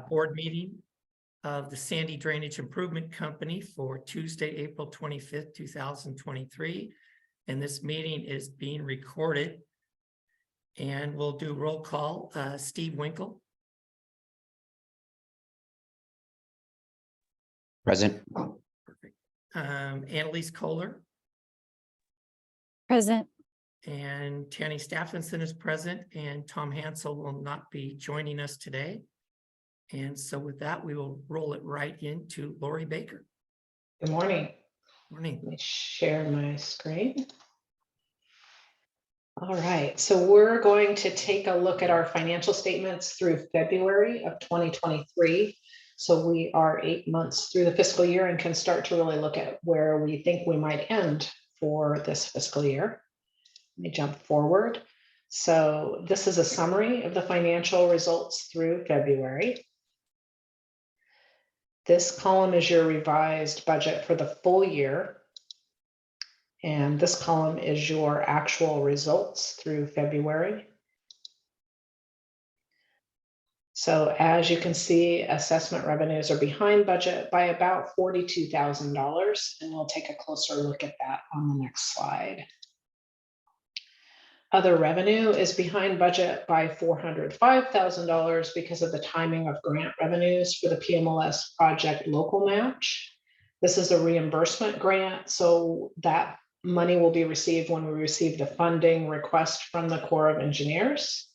board meeting of the Sandy Drainage Improvement Company for Tuesday, April 25th, 2023. And this meeting is being recorded. And we'll do roll call. Steve Winkle. Present. Perfect. Annalise Kohler. Present. And Tanny Stephenson is present, and Tom Hansel will not be joining us today. And so with that, we will roll it right into Lori Baker. Good morning. Morning. Let me share my screen. All right, so we're going to take a look at our financial statements through February of 2023. So we are 8 months through the fiscal year and can start to really look at where we think we might end for this fiscal year. Let me jump forward. So this is a summary of the financial results through February. This column is your revised budget for the full year. And this column is your actual results through February. So as you can see, assessment revenues are behind budget by about $42,000. And we'll take a closer look at that on the next slide. Other revenue is behind budget by $405,000 because of the timing of grant revenues for the PMLS project local match. This is a reimbursement grant, so that money will be received when we receive the funding request from the Corps of Engineers.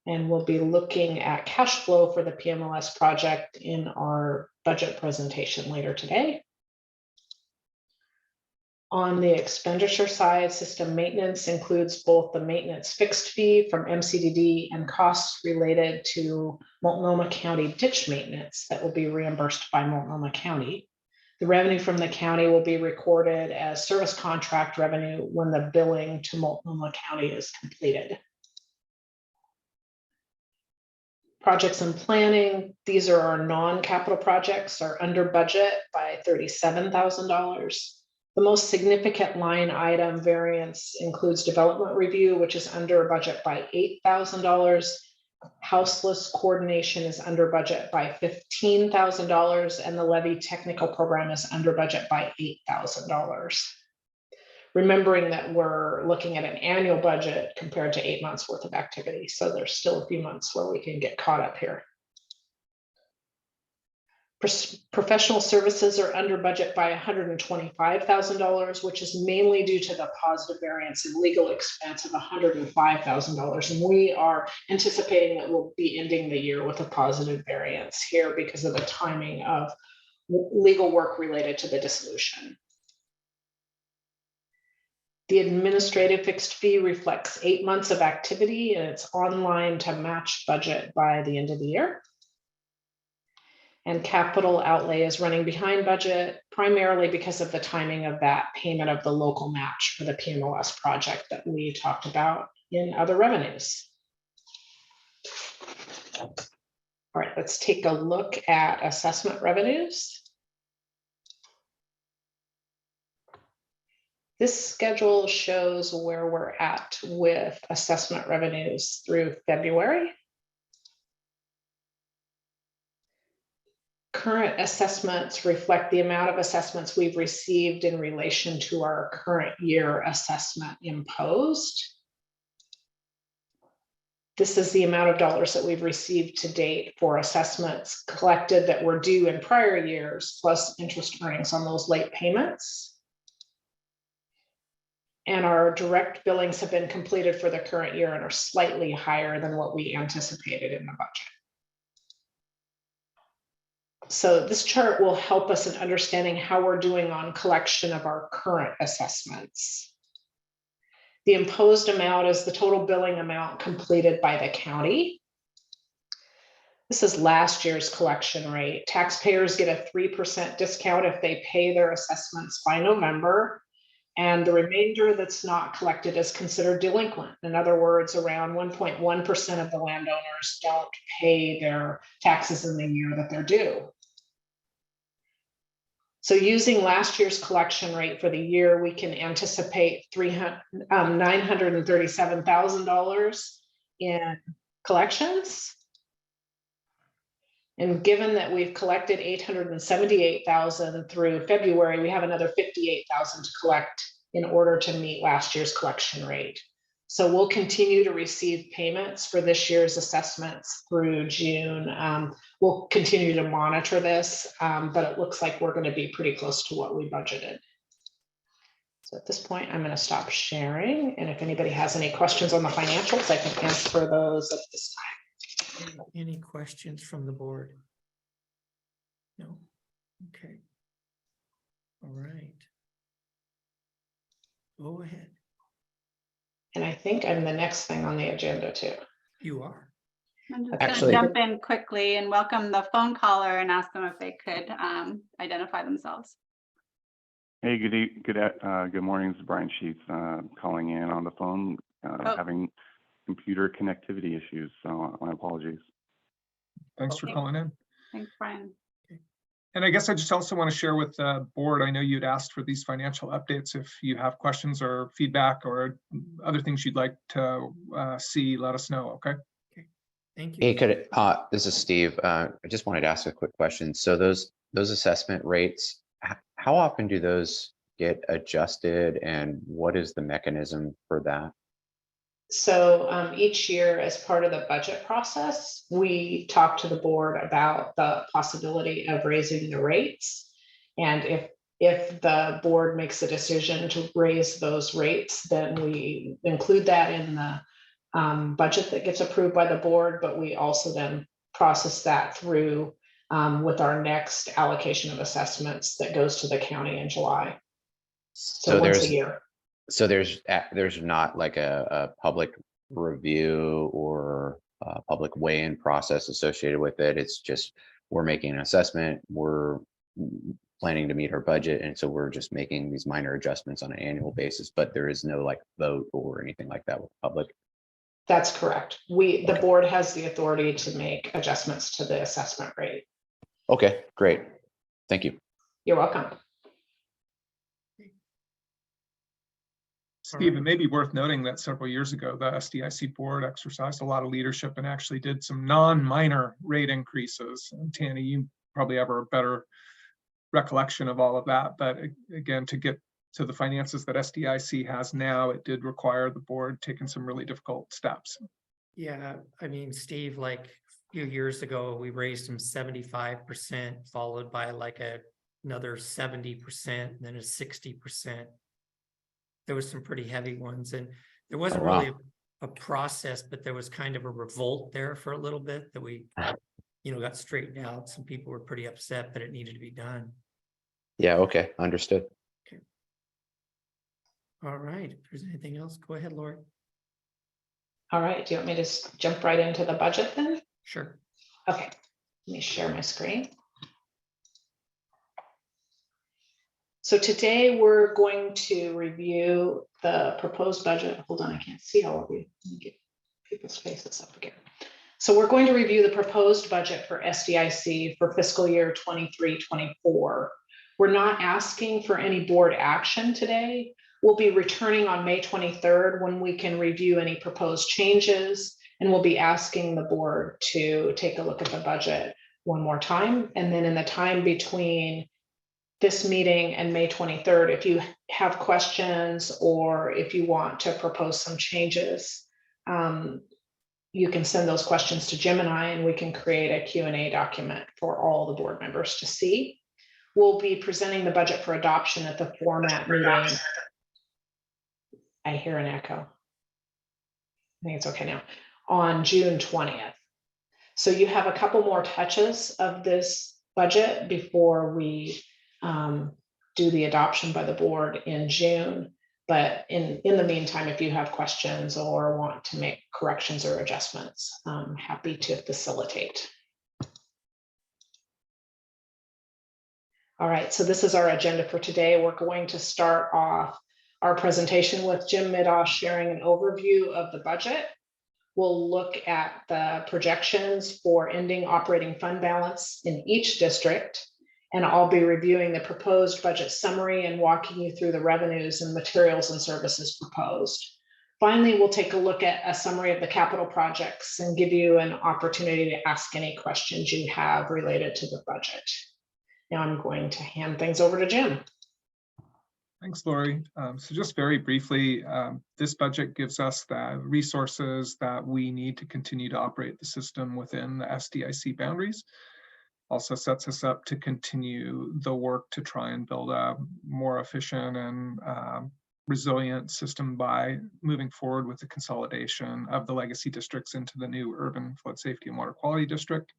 And we'll be looking at cash flow for the PMLS project in our budget presentation later today. On the expenditure side, system maintenance includes both the maintenance fixed fee from MCDD and costs related to Multnomah County ditch maintenance that will be reimbursed by Multnomah County. The revenue from the county will be recorded as service contract revenue when the billing to Multnomah County is completed. Projects and planning, these are our non-capital projects, are under budget by $37,000. The most significant line item variance includes development review, which is under budget by $8,000. Houseless coordination is under budget by $15,000, and the Levee technical program is under budget by $8,000. Remembering that we're looking at an annual budget compared to 8 months worth of activity. So there's still a few months where we can get caught up here. Professional services are under budget by $125,000, which is mainly due to the positive variance in legal expense of $105,000. And we are anticipating that we'll be ending the year with a positive variance here because of the timing of legal work related to the dissolution. The administrative fixed fee reflects 8 months of activity, and it's online to match budget by the end of the year. And capital outlay is running behind budget, primarily because of the timing of that payment of the local match for the PMLS project that we talked about in other revenues. All right, let's take a look at assessment revenues. This schedule shows where we're at with assessment revenues through February. Current assessments reflect the amount of assessments we've received in relation to our current year assessment imposed. This is the amount of dollars that we've received to date for assessments collected that were due in prior years, plus interest earnings on those late payments. And our direct billings have been completed for the current year and are slightly higher than what we anticipated in the budget. So this chart will help us in understanding how we're doing on collection of our current assessments. The imposed amount is the total billing amount completed by the county. This is last year's collection rate. Taxpayers get a 3% discount if they pay their assessments by November, and the remainder that's not collected is considered delinquent. In other words, around 1.1% of the landowners don't pay their taxes in the year that they're due. So using last year's collection rate for the year, we can anticipate $937,000 in collections. And given that we've collected 878,000 through February, we have another 58,000 to collect in order to meet last year's collection rate. So we'll continue to receive payments for this year's assessments through June. We'll continue to monitor this, but it looks like we're going to be pretty close to what we budgeted. So at this point, I'm going to stop sharing. And if anybody has any questions on the financials, I can answer those at this time. Any questions from the board? No? Okay. All right. Go ahead. And I think I'm the next thing on the agenda too. You are. I'm just Actually, going to jump in quickly and welcome the phone caller and ask them if they could identify themselves. Hey, good morning. This is Brian Sheets calling in on the phone, having computer connectivity issues. So my apologies. Thanks for calling in. Thanks, Brian. And I guess I just also want to share with the board, I know you'd asked for these financial updates. If you have questions or feedback or other things you'd like to see, let us know, okay? Okay, thank you. Hey, this is Steve. I just wanted to ask a quick question. So those assessment rates, how often do those get adjusted, and what is the mechanism for that? So each year, as part of the budget process, we talk to the board about the possibility of raising the rates. And if the board makes a decision to raise those rates, then we include that in the budget that gets approved by the board, but we also then process that through with our next allocation of assessments that goes to the county in July. So once a year. So there's not like a public review or a public weigh-in process associated with it. It's just, we're making an assessment, we're planning to meet our budget, and so we're just making these minor adjustments on an annual basis, but there is no like vote or anything like that with the public. That's correct. The board has the authority to make adjustments to the assessment rate. Okay, great. Thank you. You're welcome. Steve, it may be worth noting that several years ago, the SDIC board exercised a lot of leadership and actually did some non-minor rate increases. And Tanny, you probably have a better recollection of all of that. But again, to get to the finances that SDIC has now, it did require the board taking some really difficult steps. Yeah, I mean, Steve, like a few years ago, we raised them 75%, followed by like another 70%, then a 60%. There was some pretty heavy ones, and there wasn't really a process, but there was kind of a revolt there for a little bit that we, got straightened out. Some people were pretty upset, but it needed to be done. Yeah, okay, understood. Okay. All right, if there's anything else, go ahead, Lori. All right, do you want me to just jump right into the budget then? Sure. Okay, let me share my screen. So today we're going to review the proposed budget. Hold on, I can't see all of you. Let me get people's faces up again. So we're going to review the proposed budget for SDIC for fiscal year 23-24. We're not asking for any board action today. We'll be returning on May 23rd when we can review any proposed changes, and we'll be asking the board to take a look at the budget one more time. And then in the time between this meeting and May 23rd, if you have questions or if you want to propose some changes, you can send those questions to Jim and I, and we can create a Q&A document for all the board members to see. We'll be presenting the budget for adoption at the format meeting. I hear an echo. I think it's okay now. On June 20th. So you have a couple more touches of this budget before we do the adoption by the board in June. But in the meantime, if you have questions or want to make corrections or adjustments, I'm happy to facilitate. All right, so this is our agenda for today. We're going to start off our presentation with Jim Midosh sharing an overview of the budget. We'll look at the projections for ending operating fund balance in each district. And I'll be reviewing the proposed budget summary and walking you through the revenues and materials and services proposed. Finally, we'll take a look at a summary of the capital projects and give you an opportunity to ask any questions you have related to the budget. Now I'm going to hand things over to Jim. Thanks, Lori. So just very briefly, this budget gives us the resources that we need to continue to operate the system within the SDIC boundaries. Also sets us up to continue the work to try and build a more efficient and resilient system by moving forward with the consolidation of the legacy districts into the new urban flood safety and water quality district.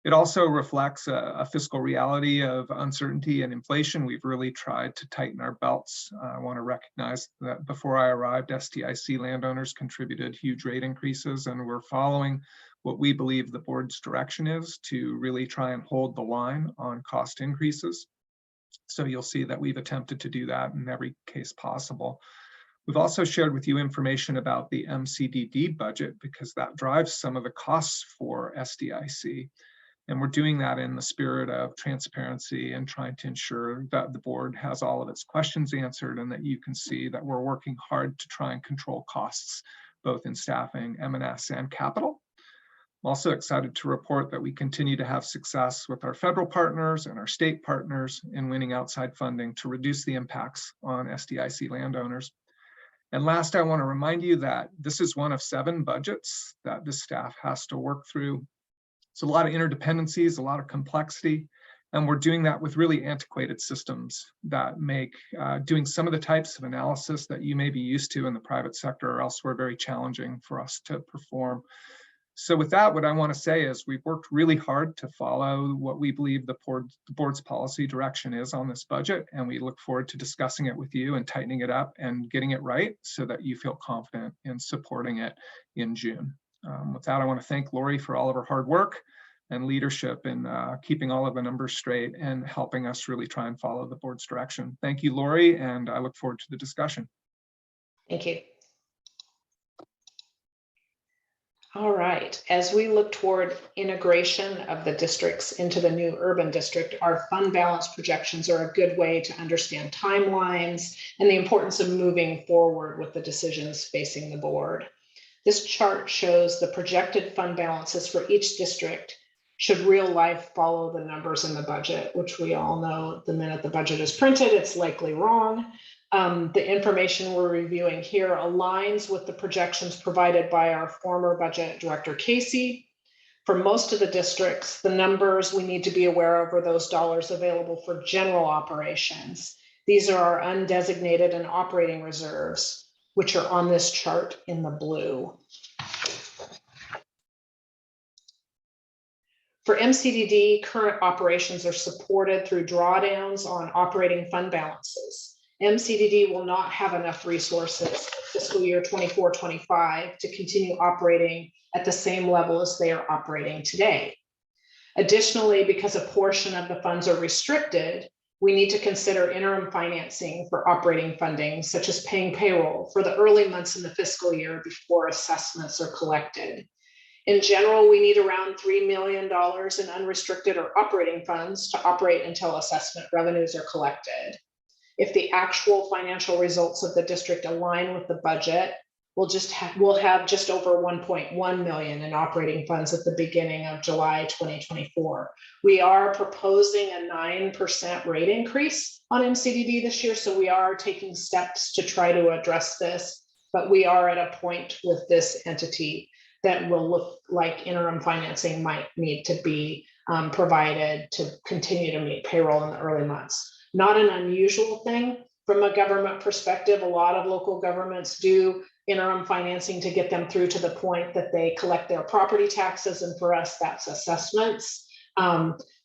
It also reflects a fiscal reality of uncertainty and inflation. We've really tried to tighten our belts. I want to recognize that before I arrived, SDIC landowners contributed huge rate increases, and we're following what we believe the board's direction is to really try and hold the line on cost increases. So you'll see that we've attempted to do that in every case possible. We've also shared with you information about the MCDD budget because that drives some of the costs for SDIC. And we're doing that in the spirit of transparency and trying to ensure that the board has all of its questions answered and that you can see that we're working hard to try and control costs, both in staffing, M&S, and capital. I'm also excited to report that we continue to have success with our federal partners and our state partners in winning outside funding to reduce the impacts on SDIC landowners. And last, I want to remind you that this is one of 7 budgets that the staff has to work through. It's a lot of interdependencies, a lot of complexity, and we're doing that with really antiquated systems that make doing some of the types of analysis that you may be used to in the private sector or elsewhere very challenging for us to perform. So with that, what I want to say is we've worked really hard to follow what we believe the board's policy direction is on this budget, and we look forward to discussing it with you and tightening it up and getting it right so that you feel confident in supporting it in June. With that, I want to thank Lori for all of her hard work and leadership in keeping all of the numbers straight and helping us really try and follow the board's direction. Thank you, Lori, and I look forward to the discussion. Thank you. All right, as we look toward integration of the districts into the new urban district, our fund balance projections are a good way to understand timelines and the importance of moving forward with the decisions facing the board. This chart shows the projected fund balances for each district should real life follow the numbers in the budget, which we all know the minute the budget is printed, it's likely wrong. The information we're reviewing here aligns with the projections provided by our former budget director, Casey. For most of the districts, the numbers we need to be aware of are those dollars available for general operations. These are our undesignated and operating reserves, which are on this chart in the blue. For MCDD, current operations are supported through drawdowns on operating fund balances. MCDD will not have enough resources fiscal year 24-25 to continue operating at the same level as they are operating today. Additionally, because a portion of the funds are restricted, we need to consider interim financing for operating funding, such as paying payroll for the early months in the fiscal year before assessments are collected. In general, we need around $3 million in unrestricted or operating funds to operate until assessment revenues are collected. If the actual financial results of the district align with the budget, we'll have just over 1.1 million in operating funds at the beginning of July 2024. We are proposing a 9% rate increase on MCDD this year, so we are taking steps to try to address this, but we are at a point with this entity that will look like interim financing might need to be provided to continue to meet payroll in the early months. Not an unusual thing from a government perspective. A lot of local governments do interim financing to get them through to the point that they collect their property taxes. And for us, that's assessments,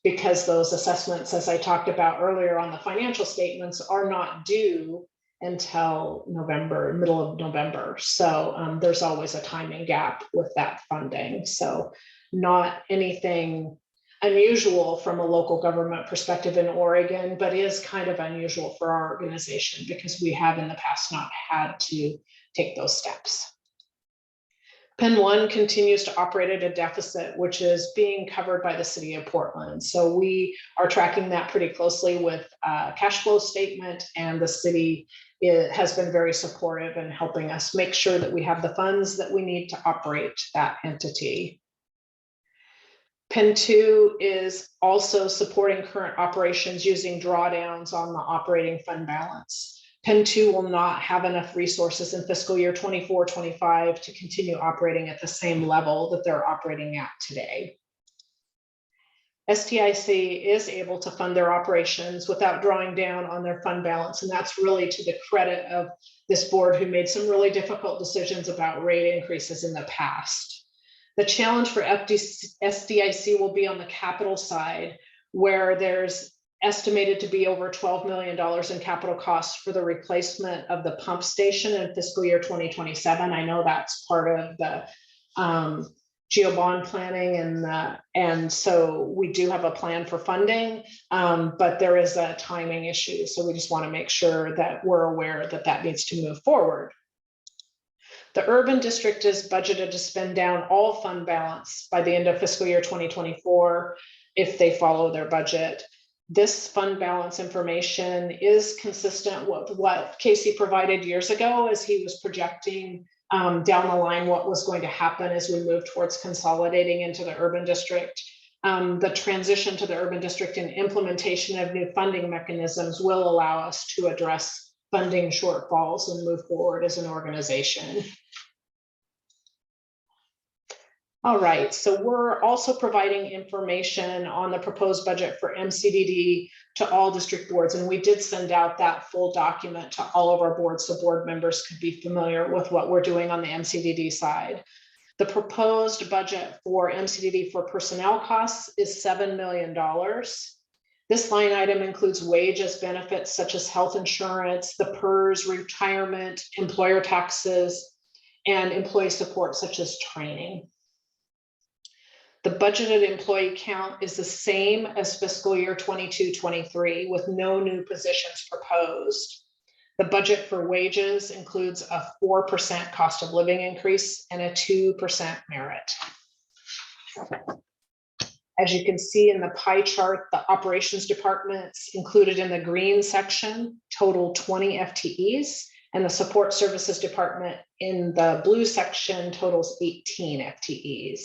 because those assessments, as I talked about earlier on the financial statements, are not due until November, middle of November. So there's always a timing gap with that funding. So not anything unusual from a local government perspective in Oregon, but is kind of unusual for our organization because we have in the past not had to take those steps. Pen 1 continues to operate at a deficit, which is being covered by the city of Portland. So we are tracking that pretty closely with cash flow statement, and the city has been very supportive in helping us make sure that we have the funds that we need to operate that entity. Pen 2 is also supporting current operations using drawdowns on the operating fund balance. Pen 2 will not have enough resources in fiscal year 24-25 to continue operating at the same level that they're operating at today. SDIC is able to fund their operations without drawing down on their fund balance, and that's really to the credit of this board, who made some really difficult decisions about rate increases in the past. The challenge for SDIC will be on the capital side, where there's estimated to be over $12 million in capital costs for the replacement of the pump station in fiscal year 2027. I know that's part of the GeoBond planning, and so we do have a plan for funding, but there is a timing issue. So we just want to make sure that we're aware that that needs to move forward. The urban district is budgeted to spend down all fund balance by the end of fiscal year 2024 if they follow their budget. This fund balance information is consistent with what Casey provided years ago, as he was projecting down the line what was going to happen as we move towards consolidating into the urban district. The transition to the urban district and implementation of new funding mechanisms will allow us to address funding shortfalls and move forward as an organization. All right, so we're also providing information on the proposed budget for MCDD to all district boards, and we did send out that full document to all of our boards so board members could be familiar with what we're doing on the MCDD side. The proposed budget for MCDD for personnel costs is $7 million. This line item includes wages, benefits such as health insurance, the PERS, retirement, employer taxes, and employee support such as training. The budgeted employee count is the same as fiscal year 22-23, with no new positions proposed. The budget for wages includes a 4% cost of living increase and a 2% merit. As you can see in the pie chart, the operations departments included in the green section total 20 FTEs, and the support services department in the blue section totals 18 FTEs.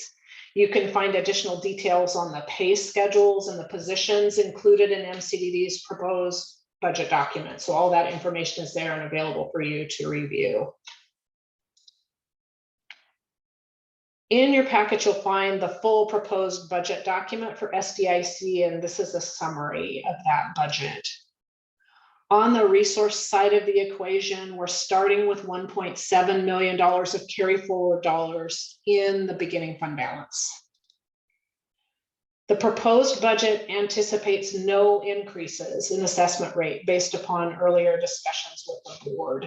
You can find additional details on the pay schedules and the positions included in MCDD's proposed budget document. So all that information is there and available for you to review. In your package, you'll find the full proposed budget document for SDIC, and this is a summary of that budget. On the resource side of the equation, we're starting with $1.7 million of carry forward dollars in the beginning fund balance. The proposed budget anticipates no increases in assessment rate based upon earlier discussions with the board.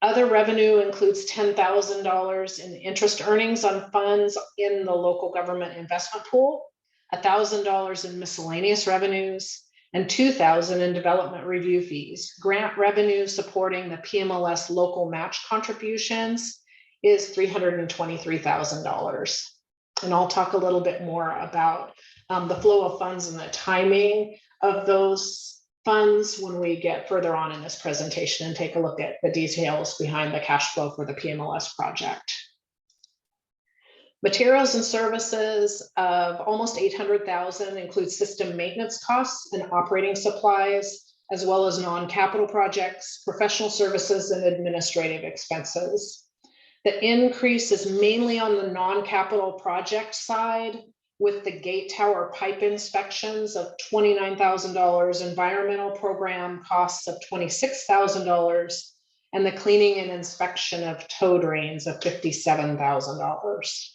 Other revenue includes $10,000 in interest earnings on funds in the local government investment pool, $1,000 in miscellaneous revenues, and $2,000 in development review fees. Grant revenue supporting the PMLS local match contributions is $323,000. And I'll talk a little bit more about the flow of funds and the timing of those funds when we get further on in this presentation and take a look at the details behind the cash flow for the PMLS project. Materials and services of almost $800,000 include system maintenance costs and operating supplies, as well as non-capital projects, professional services, and administrative expenses. The increase is mainly on the non-capital project side, with the gate tower pipe inspections of $29,000, environmental program costs of $26,000, and the cleaning and inspection of tow drains of $57,000.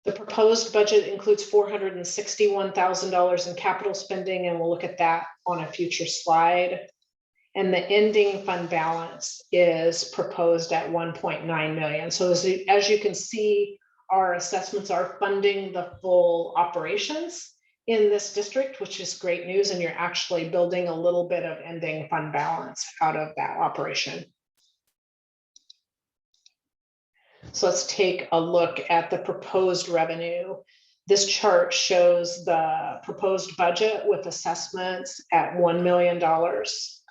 The proposed budget includes $461,000 in capital spending, and we'll look at that on a future slide. And the ending fund balance is proposed at $1.9 million. So as you can see, our assessments are funding the full operations, in this district, which is great news, and you're actually building a little bit of ending fund balance out of that operation. So let's take a look at the proposed revenue. This chart shows the proposed budget with assessments at $1 million,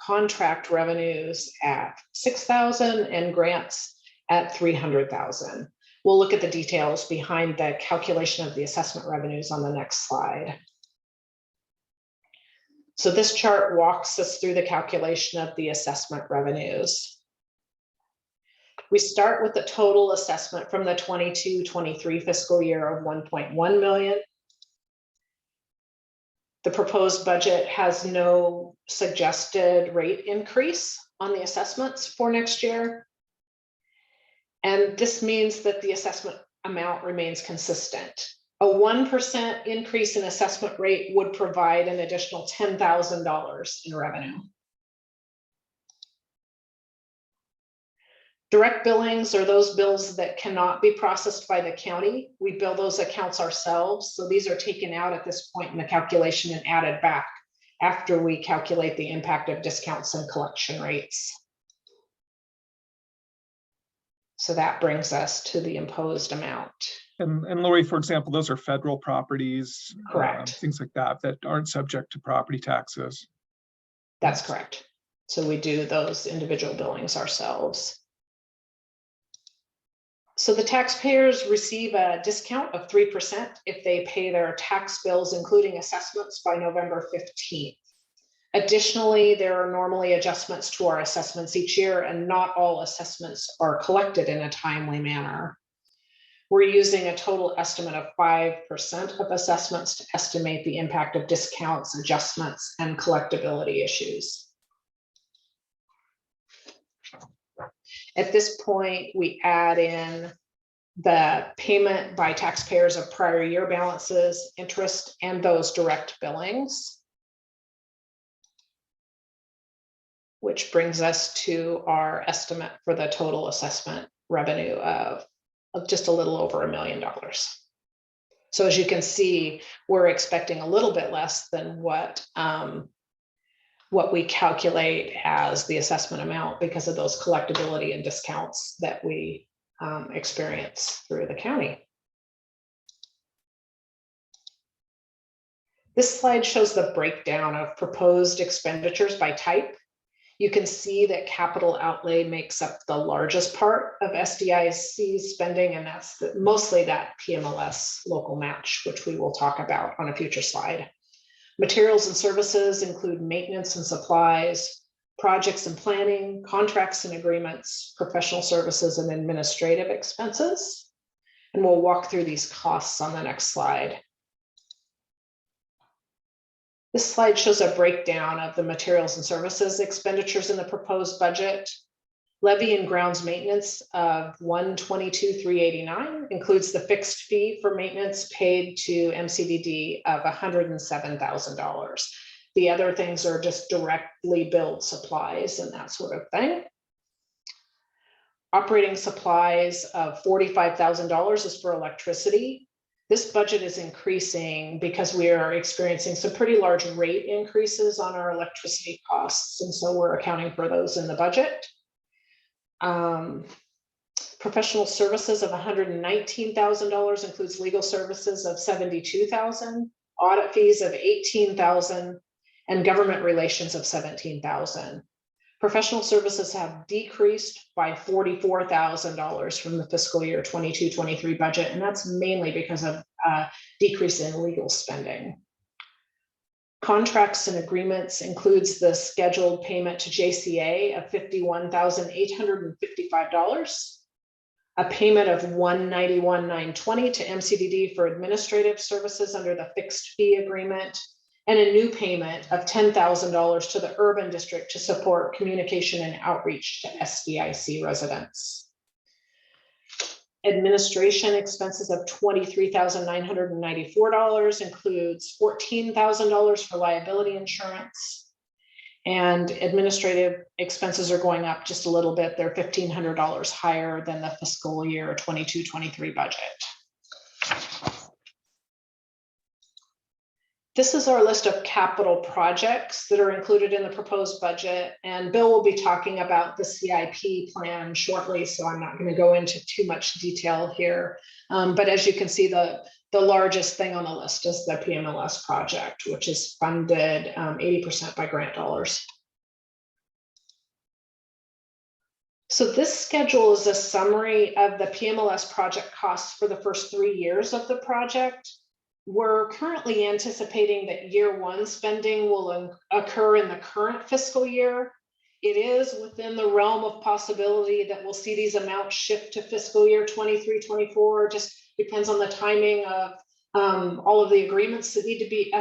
contract revenues at $6,000, and grants at $300,000. We'll look at the details behind the calculation of the assessment revenues on the next slide. So this chart walks us through the calculation of the assessment revenues. We start with the total assessment from the 22-23 fiscal year of 1.1 million. The proposed budget has no suggested rate increase on the assessments for next year. And this means that the assessment amount remains consistent. A 1% increase in assessment rate would provide an additional $10,000 in revenue. Direct billings are those bills that cannot be processed by the county. We bill those accounts ourselves. So these are taken out at this point in the calculation and added back after we calculate the impact of discounts and collection rates. So that brings us to the imposed amount. And Lori, for example, those are federal properties. Correct. Things like that aren't subject to property taxes. That's correct. So we do those individual billings ourselves. So the taxpayers receive a discount of 3% if they pay their tax bills, including assessments, by November 15th. Additionally, there are normally adjustments to our assessments each year, and not all assessments are collected in a timely manner. We're using a total estimate of 5% of assessments to estimate the impact of discounts, adjustments, and collectability issues. At this point, we add in the payment by taxpayers of prior year balances, interest, and those direct billings, which brings us to our estimate for the total assessment revenue of just a little over $1 million. So as you can see, we're expecting a little bit less than what we calculate as the assessment amount because of those collectability and discounts that we experience through the county. This slide shows the breakdown of proposed expenditures by type. You can see that capital outlay makes up the largest part of SDIC spending, and that's mostly that PMLS local match, which we will talk about on a future slide. Materials and services include maintenance and supplies, projects and planning, contracts and agreements, professional services, and administrative expenses. And we'll walk through these costs on the next slide. This slide shows a breakdown of the materials and services expenditures in the proposed budget. Levee and grounds maintenance of $122,389 includes the fixed fee for maintenance paid to MCDD of $107,000. The other things are just directly billed supplies and that sort of thing. Operating supplies of $45,000 is for electricity. This budget is increasing because we are experiencing some pretty large rate increases on our electricity costs, and so we're accounting for those in the budget. Professional services of $119,000 includes legal services of $72,000, audit fees of $18,000, and government relations of $17,000. Professional services have decreased by $44,000 from the fiscal year 22-23 budget, and that's mainly because of a decrease in legal spending. Contracts and agreements includes the scheduled payment to JCA of $51,855, a payment of $191,920 to MCDD for administrative services under the fixed fee agreement, and a new payment of $10,000 to the urban district to support communication and outreach to SDIC residents. Administration expenses of $23,994 includes $14,000 for liability insurance, and administrative expenses are going up just a little bit. They're $1,500 higher than the fiscal year 22-23 budget. This is our list of capital projects that are included in the proposed budget, and Bill will be talking about the CIP plan shortly, so I'm not going to go into too much detail here. But as you can see, the largest thing on the list is the PMLS project, which is funded 80% by grant dollars. So this schedule is a summary of the PMLS project costs for the first 3 years of the project. We're currently anticipating that year one spending will occur in the current fiscal year. It is within the realm of possibility that we'll see these amounts shift to fiscal year 23-24. Just depends on the timing of all of the agreements that need to be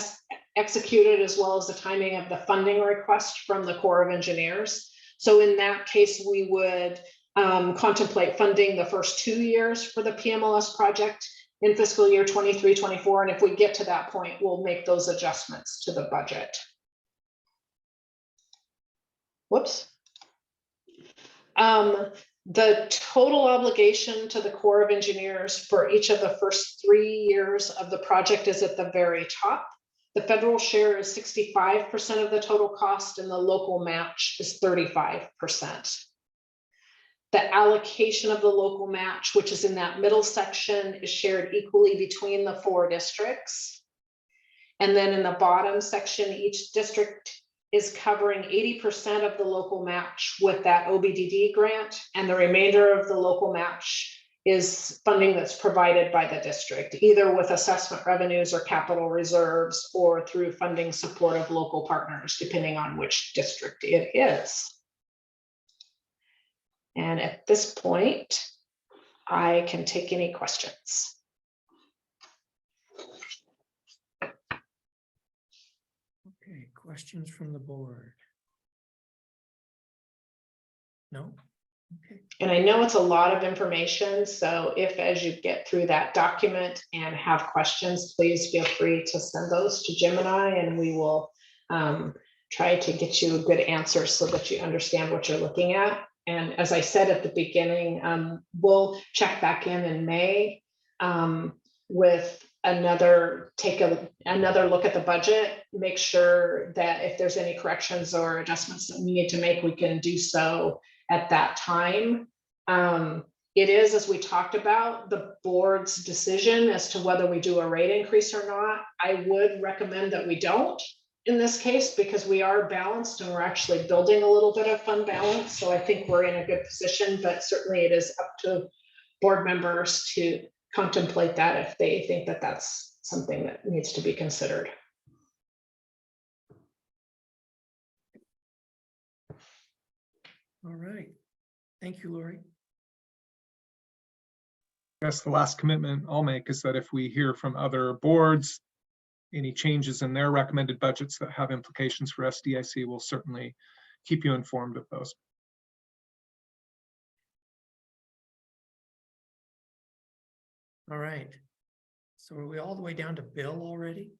executed, as well as the timing of the funding request from the Corps of Engineers. So in that case, we would contemplate funding the first 2 years for the PMLS project in fiscal year 23-24. And if we get to that point, we'll make those adjustments to the budget. Whoops. The total obligation to the Corps of Engineers for each of the first 3 years of the project is at the very top. The federal share is 65% of the total cost, and the local match is 35%. The allocation of the local match, which is in that middle section, is shared equally between the 4 districts. And then in the bottom section, each district is covering 80% of the local match with that OBDD grant, and the remainder of the local match is funding that's provided by the district, either with assessment revenues or capital reserves, or through funding support of local partners, depending on which district it is. And at this point, I can take any questions. Okay, questions from the board? No? Okay. And I know it's a lot of information, so if as you get through that document and have questions, please feel free to send those to Jim and I, and we will try to get you a good answer so that you understand what you're looking at. And as I said at the beginning, we'll check back in May with another look at the budget, make sure that if there's any corrections or adjustments that we need to make, we can do so at that time. It is, as we talked about, the board's decision as to whether we do a rate increase or not. I would recommend that we don't in this case, because we are balanced and we're actually building a little bit of fund balance. So I think we're in a good position, but certainly it is up to board members to contemplate that if they think that that's something that needs to be considered. All right. Thank you, Lori. I guess the last commitment I'll make is that if we hear from other boards, any changes in their recommended budgets that have implications for SDIC, we'll certainly keep you informed of those. All right. So are we all the way down to Bill already?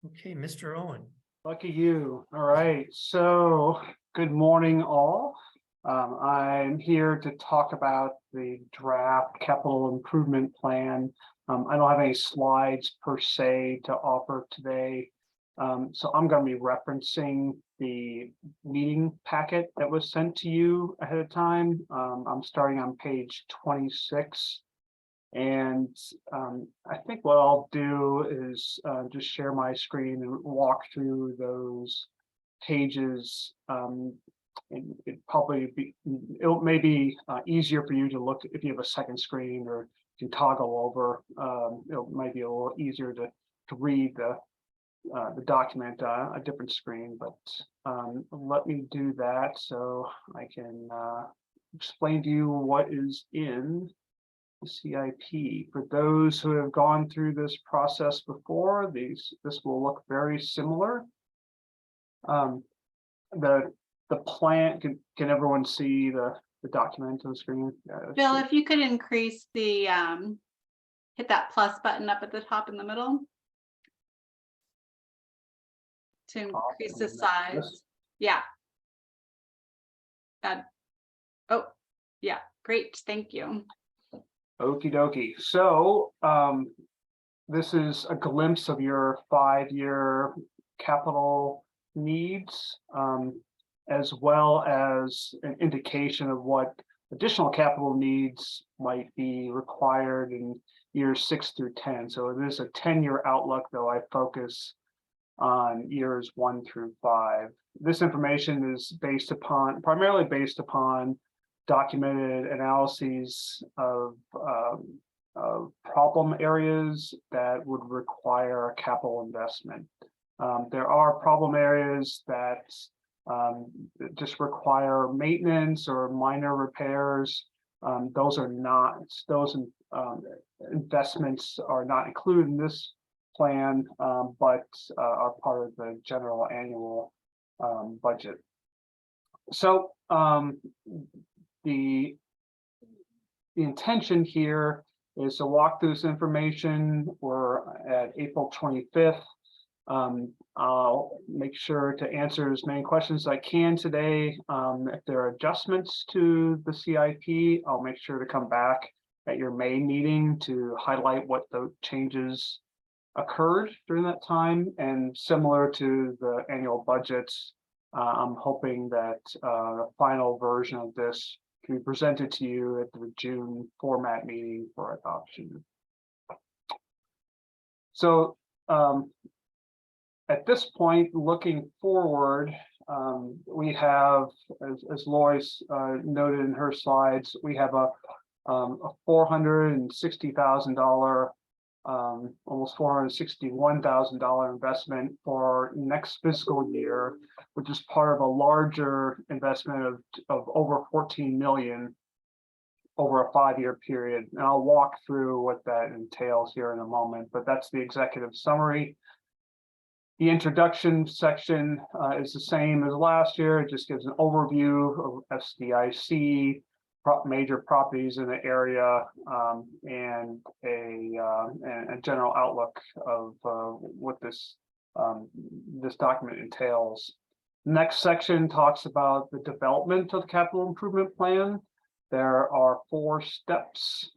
Okay, Mr. Owen. Lucky you. All right. So good morning, all. I'm here to talk about the draft capital improvement plan. I don't have any slides per se to offer today. So I'm going to be referencing the meeting packet that was sent to you ahead of time. I'm starting on page 26. And I think what I'll do is just share my screen and walk through those pages. It may be easier for you to look if you have a second screen, or you can toggle over. It might be a little easier to read the document a different screen, but let me do that so I can explain to you what is in the CIP. For those who have gone through this process before, this will look very similar. The plan, can everyone see the document on the screen? Bill, if you could increase the hit that plus button up at the top in the middle to increase the size. Yeah. Oh, yeah, great, thank you. Okie dokie. So this is a glimpse of your 5-year capital needs, as well as an indication of what additional capital needs might be required in years 6 through 10. So it is a 10-year outlook, though I focus on years 1 through 5. This information is primarily based upon documented analyses of problem areas that would require capital investment. There are problem areas that just require maintenance or minor repairs. Those investments are not included in this plan, but are part of the general annual budget. So the intention here is to walk through this information. We're at April 25th. I'll make sure to answer as many questions as I can today. If there are adjustments to the CIP, I'll make sure to come back at your May meeting to highlight what the changes occurred during that time. And similar to the annual budgets, I'm hoping that the final version of this can be presented to you at the June format meeting for adoption. So at this point, looking forward, we have, as Lois noted in her slides, we have a $460,000, almost $461,000 investment for next fiscal year, which is part of a larger investment of over 14 million over a 5-year period. And I'll walk through what that entails here in a moment, but that's the executive summary. The introduction section is the same as last year. It just gives an overview of SDIC, major properties in the area, and a general outlook of what this document entails. Next section talks about the development of the capital improvement plan. There are 4 steps.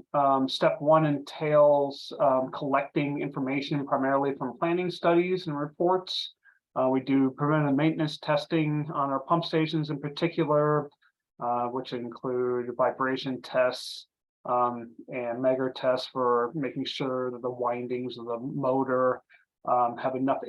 Step 1 entails collecting information primarily from planning studies and reports. We do preventive maintenance testing on our pump stations in particular, which include vibration tests and megger tests for making sure that the windings of the motor have enough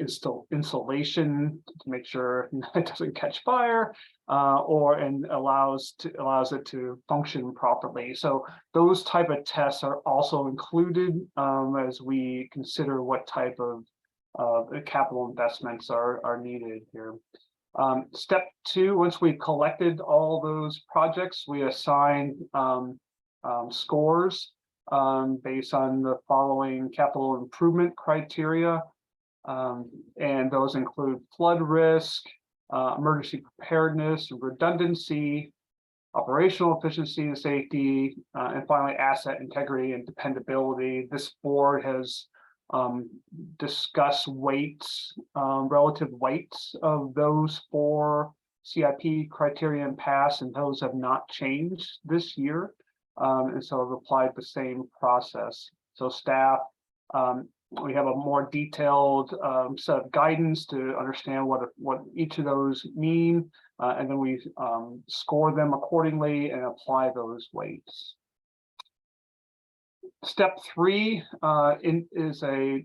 insulation to make sure it doesn't catch fire, and allows it to function properly. So those type of tests are also included as we consider what type of capital investments are needed here. Step 2, once we've collected all those projects, we assign scores based on the following capital improvement criteria. And those include flood risk, emergency preparedness and redundancy, operational efficiency and safety, and finally asset integrity and dependability. This board has discussed weights, relative weights of those 4 CIP criteria in past, and those have not changed this year. And so I've applied the same process. So staff, we have a more detailed set of guidance to understand what each of those mean, and then we score them accordingly and apply those weights. Step 3 is a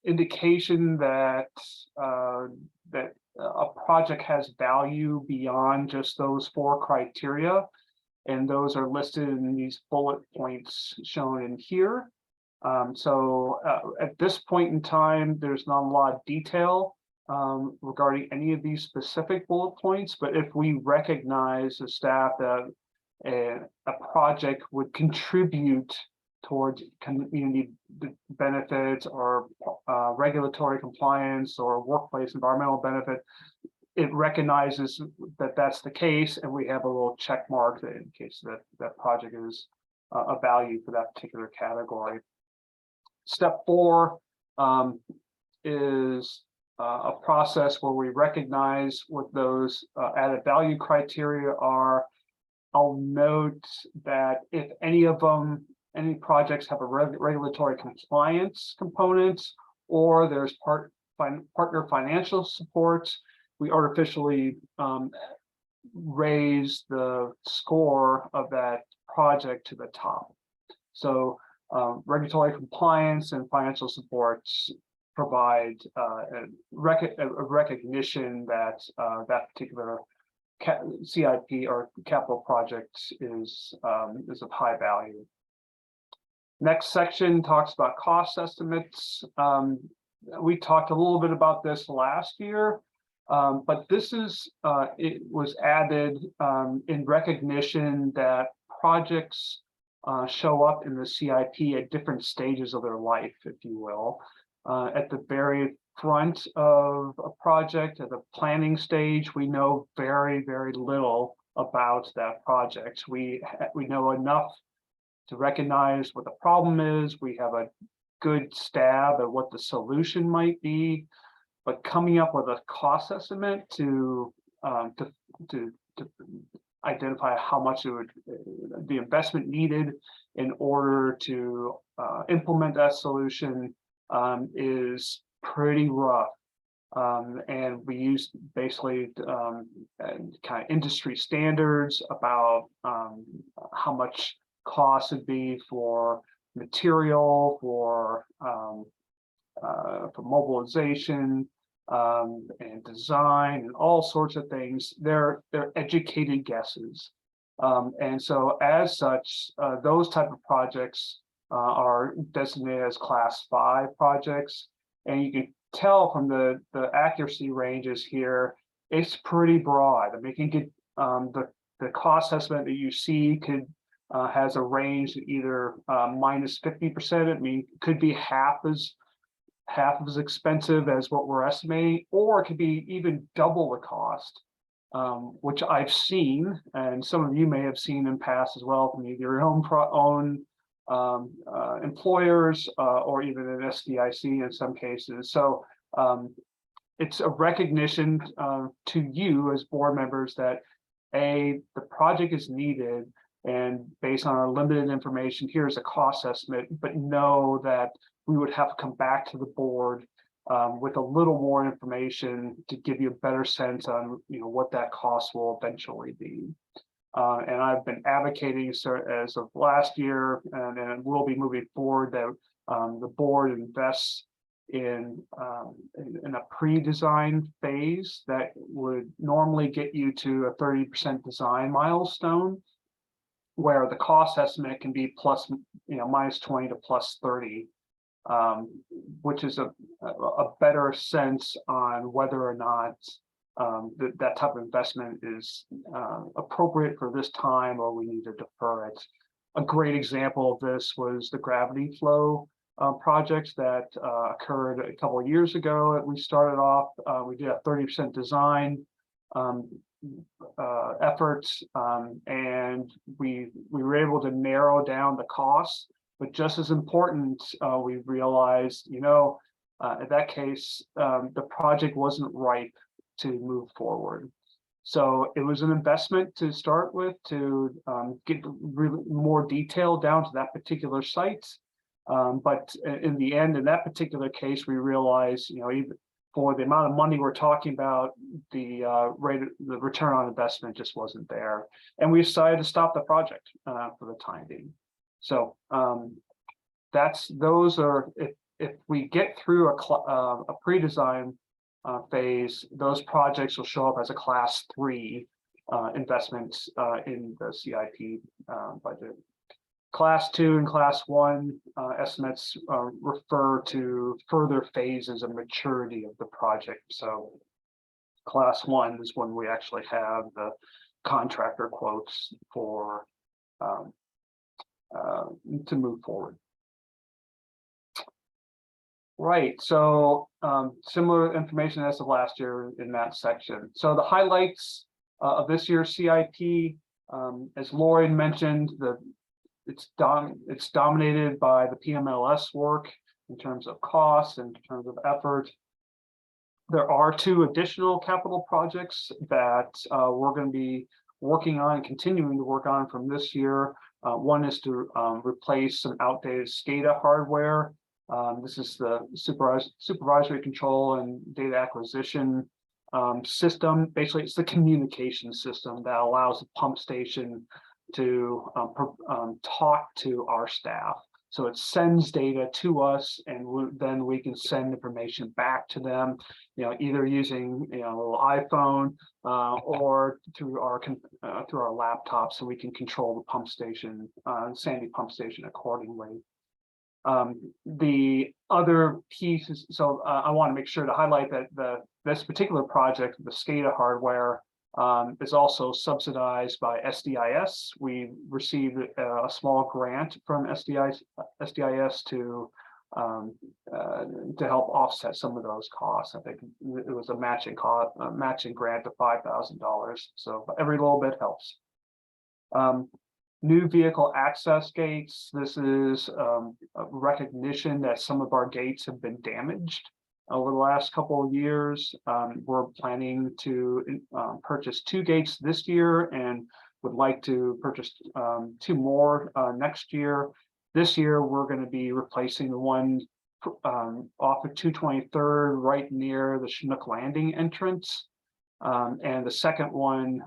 indication that that a project has value beyond just those 4 criteria, and those are listed in these bullet points shown in here. So at this point in time, there's not a lot of detail regarding any of these specific bullet points, but if we recognize as staff that a project would contribute towards community benefits or regulatory compliance or workplace environmental benefit, it recognizes that that's the case, and we have a little check mark that indicates that that project is a value for that particular category. Step 4 is a process where we recognize what those added value criteria are. I'll note that if any of them any projects have a regulatory compliance component, or there's partner financial support, we artificially raise the score of that project to the top. So regulatory compliance and financial support provide a recognition that that particular CIP or capital project is of high value. Next section talks about cost estimates. We talked a little bit about this last year, but this is it was added in recognition that projects show up in the CIP at different stages of their life, if you will. At the very front of a project, at the planning stage, we know very, very little about that project. We know enough to recognize what the problem is. We have a good stab at what the solution might be, but coming up with a cost estimate to identify how much it would, the investment needed in order to implement that solution is pretty rough. And we use basically kind of industry standards about how much cost would be for material, for mobilization and design and all sorts of things. They're educated guesses. And so as such, those type of projects are designated as class 5 projects. And you can tell from the accuracy ranges here, it's pretty broad. I mean, you can get the cost estimate that you see could has a range of either minus 50%. I mean, it could be half as expensive as what we're estimating, or it could be even double the cost, which I've seen, and some of you may have seen in past as well from either your own employers or even an SDIC in some cases. So it's a recognition to you as board members that the project is needed, and based on our limited information, here's a cost estimate, but know that we would have to come back to the board with a little more information to give you a better sense on what that cost will eventually be. And I've been advocating as of last year, and we'll be moving forward, that the board invests in a pre-design phase that would normally get you to a 30% design milestone, where the cost estimate can be plus, minus 20 to plus 30, which is a better sense on whether or not that type of investment is appropriate for this time, or we need to defer it. A great example of this was the gravity flow project that occurred a couple of years ago. We started off, we did a 30% design efforts, and we were able to narrow down the costs. But just as important, we realized, in that case, the project wasn't ripe to move forward. So it was an investment to start with to get really more detail down to that particular site. But in the end, in that particular case, we realized, even for the amount of money we're talking about, the return on investment just wasn't there, and we decided to stop the project for the time being. So those are, if we get through a pre-design phase, those projects will show up as a class 3 investment in the CIP budget. Class 2 and class 1 estimates refer to further phases of maturity of the project. So class 1 is when we actually have the contractor quotes for to move forward. Right, so similar information as of last year in that section. So the highlights of this year's CIP, as Lauren mentioned, it's dominated by the PMLS work in terms of cost and in terms of effort. There are 2 additional capital projects that we're going to be working on and continuing to work on from this year. One is to replace some outdated SCADA hardware. This is the supervisory control and data acquisition system. Basically, it's the communication system that allows the pump station to talk to our staff. So it sends data to us, and then we can send information back to them, either using a little iPhone or through our laptop, so we can control the pump station, Sandy pump station, accordingly. The other piece is, so I want to make sure to highlight that this particular project, the SCADA hardware, is also subsidized by SDIS. We received a small grant from SDIS to help offset some of those costs. I think it was a matching grant of $5,000. So every little bit helps. New vehicle access gates. This is a recognition that some of our gates have been damaged over the last couple of years. We're planning to purchase 2 gates this year and would like to purchase 2 more next year. This year, we're going to be replacing the one off of 223rd right near the Chinook Landing entrance. And the second one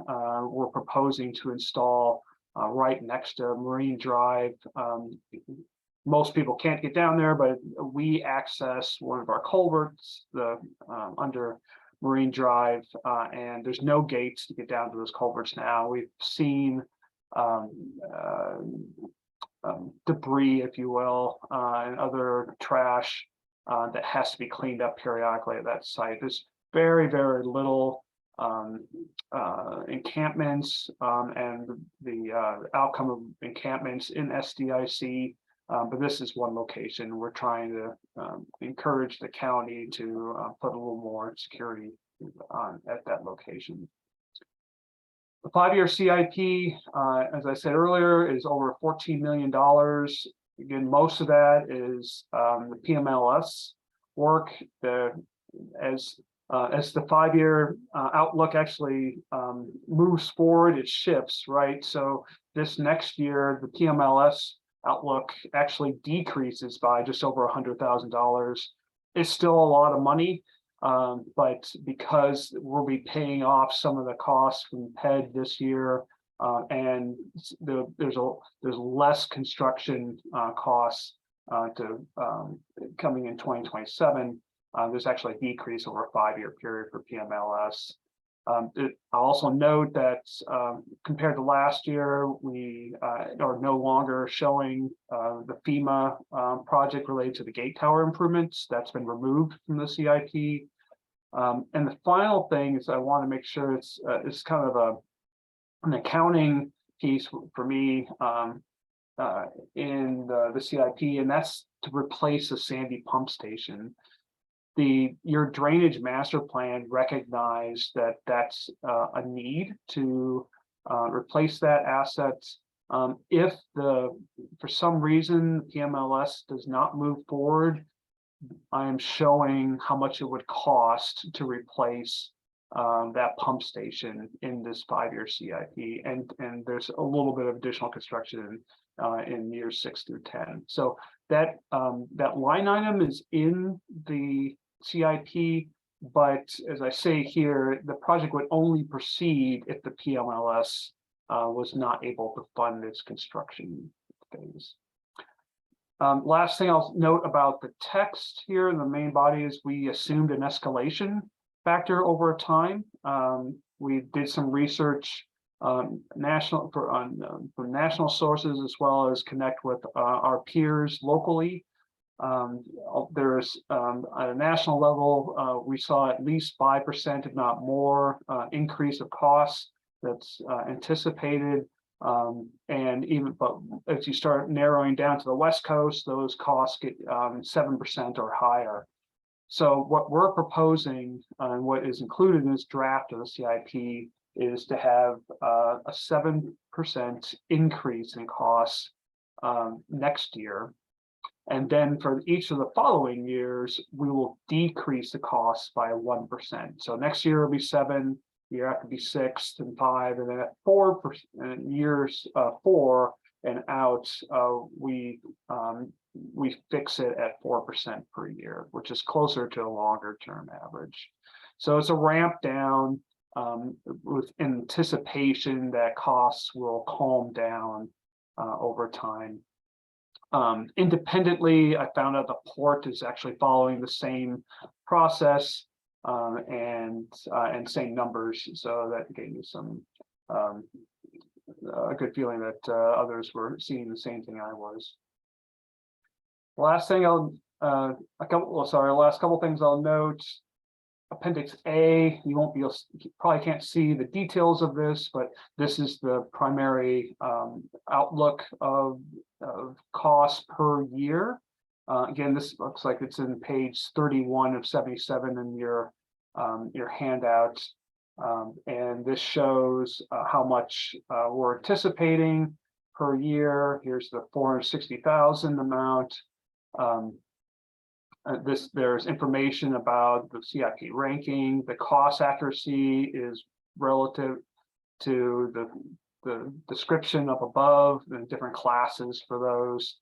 we're proposing to install right next to Marine Drive. Most people can't get down there, but we access one of our culverts, under Marine Drive, and there's no gates to get down to those culverts now. We've seen debris, if you will, and other trash that has to be cleaned up periodically at that site. There's very, very little encampments, and the outcome of encampments in SDIC. But this is one location. We're trying to encourage the county to put a little more security at that location. The 5-year CIP, as I said earlier, is over $14 million. Again, most of that is the PMLS work. As the 5-year outlook actually moves forward, it shifts, right? So this next year, the PMLS outlook actually decreases by just over $100,000. It's still a lot of money, but because we'll be paying off some of the costs from PED this year, and there's less construction costs coming in 2027. There's actually a decrease over a 5-year period for PMLS. I'll also note that compared to last year, we are no longer showing the FEMA project related to the gate tower improvements. That's been removed from the CIP. And the final thing is I want to make sure it's kind of an accounting piece for me in the CIP, and that's to replace a Sandy pump station. Your drainage master plan recognized that that's a need to replace that asset. If for some reason PMLS does not move forward, I am showing how much it would cost to replace that pump station in this 5-year CIP, and there's a little bit of additional construction in years 6 through 10. So that line item is in the CIP, but as I say here, the project would only proceed if the PMLS was not able to fund its construction phase. Last thing I'll note about the text here in the main body is we assumed an escalation factor over time. We did some research from national sources, as well as connect with our peers locally. There's at a national level, we saw at least 5%, if not more, increase of costs that's anticipated. But as you start narrowing down to the West Coast, those costs get 7% or higher. So what we're proposing and what is included in this draft of the CIP is to have a 7% increase in costs next year. And then for each of the following years, we will decrease the costs by 1%. So next year will be 7, year after be 6 and 5, and then at 4%, years 4, and out, we fix it at 4% per year, which is closer to a longer term average. So it's a ramp down with anticipation that costs will calm down over time. Independently, I found out the port is actually following the same process and same numbers, so that gave me some a good feeling that others were seeing the same thing I was. Last thing last couple things I'll note. Appendix A, you won't be able, you probably can't see the details of this, but this is the primary outlook of cost per year. Again, this looks like it's in page 31 of 77 in your handout. And this shows how much we're anticipating per year. Here's the 460,000 amount. There's information about the CIP ranking. The cost accuracy is relative to the description up above, the different classes for those.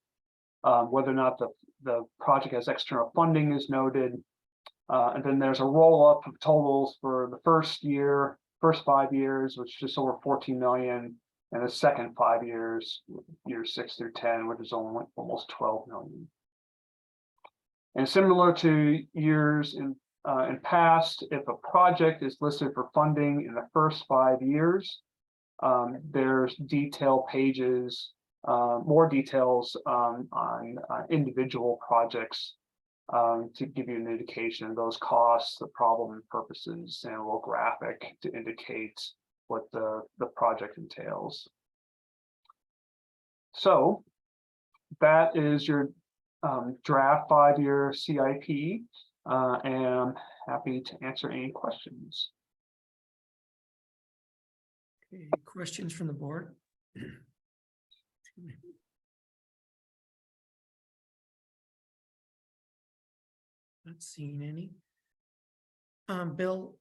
Whether or not the project has external funding is noted. And then there's a roll up of totals for the first 5 years, which is just over 14 million, and the second 5 years, years 6 through 10, which is only almost 12 million. And similar to years in past, if a project is listed for funding in the first 5 years, there's detail pages, more details on individual projects to give you an indication of those costs, the problem and purposes, and a little graphic to indicate what the project entails. So that is your draft 5-year CIP, and I'm happy to answer any questions. Okay, questions from the board? Not seeing any. Bill,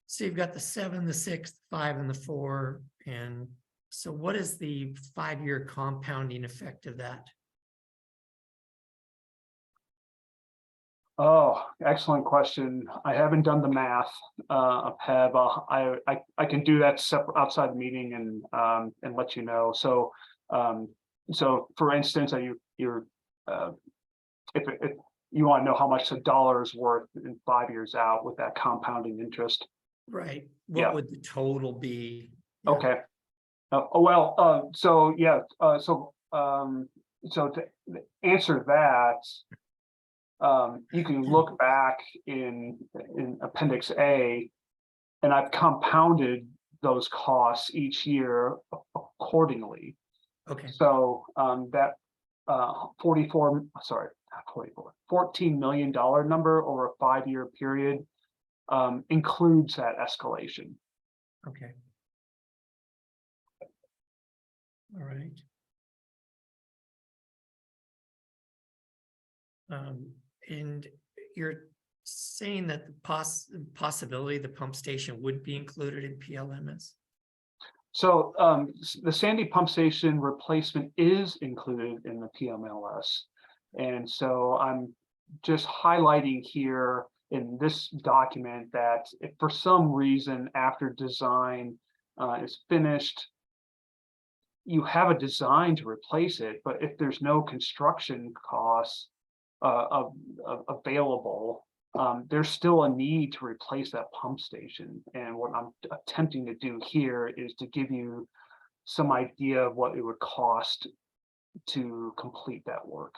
so you've got the 7, the 6, 5, and the 4, and so what is the 5-year compounding effect of that? Oh, excellent question. I haven't done the math. I can do that separate outside the meeting and let you know. So so for instance, if you want to know how much a dollar is worth in 5 years out with that compounding interest. Right. What Yeah. would the total be? Okay. So yeah. So to answer that, you can look back in Appendix A, and I've compounded those costs each year accordingly. Okay. So that $14 million number over a 5-year period includes that escalation. Okay. All right. And you're saying that the possibility the pump station would be included in PLMS? So the Sandy pump station replacement is included in the PMLS. And so I'm just highlighting here in this document that if for some reason after design is finished, you have a design to replace it, but if there's no construction costs available, there's still a need to replace that pump station. And what I'm attempting to do here is to give you some idea of what it would cost to complete that work.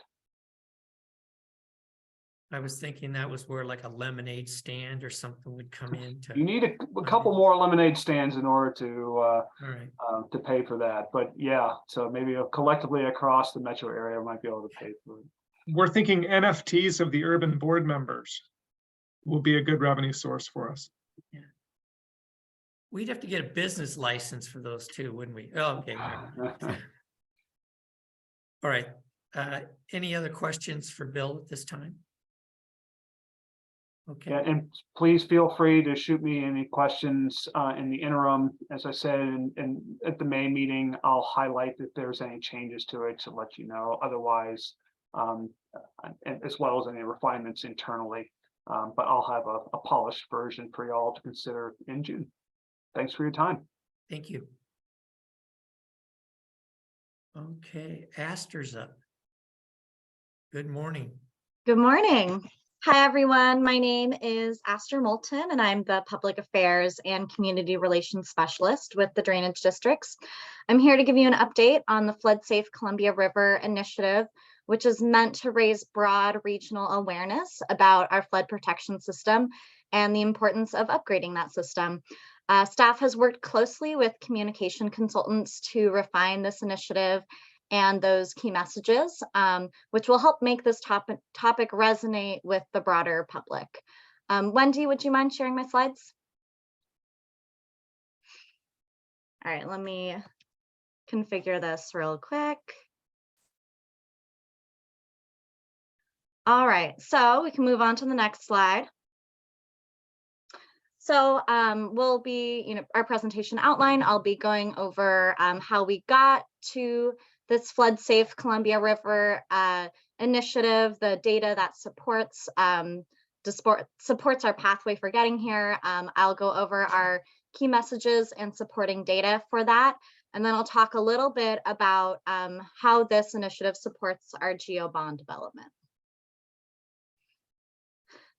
I was thinking that was where like a lemonade stand or something would come in to. You need a couple more lemonade stands in order to All right. to pay for that. But yeah, so maybe collectively across the metro area might be able to pay for it. We're thinking NFTs of the urban board members will be a good revenue source for us. Yeah. We'd have to get a business license for those too, wouldn't we? Oh, okay. All right. Any other questions for Bill at this time? Okay, Yeah, and please feel free to shoot me any questions in the interim. As I said, and at the May meeting, I'll highlight if there's any changes to it to let you know. Otherwise, and as well as any refinements internally. But I'll have a polished version for y'all to consider in June. Thanks for your time. thank you. Okay, Astor's up. Good morning. Good morning. Hi, everyone. My name is Astor Moulton, and I'm the Public Affairs and Community Relations Specialist with the Drainage Districts. I'm here to give you an update on the Flood Safe Columbia River initiative, which is meant to raise broad regional awareness about our flood protection system and the importance of upgrading that system. Staff has worked closely with communication consultants to refine this initiative and those key messages, which will help make this topic resonate with the broader public. Wendy, would you mind sharing my slides? All right, let me configure this real quick. All right, so we can move on to the next slide. So we'll be, our presentation outline, I'll be going over how we got to this Flood Safe Columbia River initiative, the data that supports our pathway for getting here. I'll go over our key messages and supporting data for that. And then I'll talk a little bit about how this initiative supports our GeoBond development.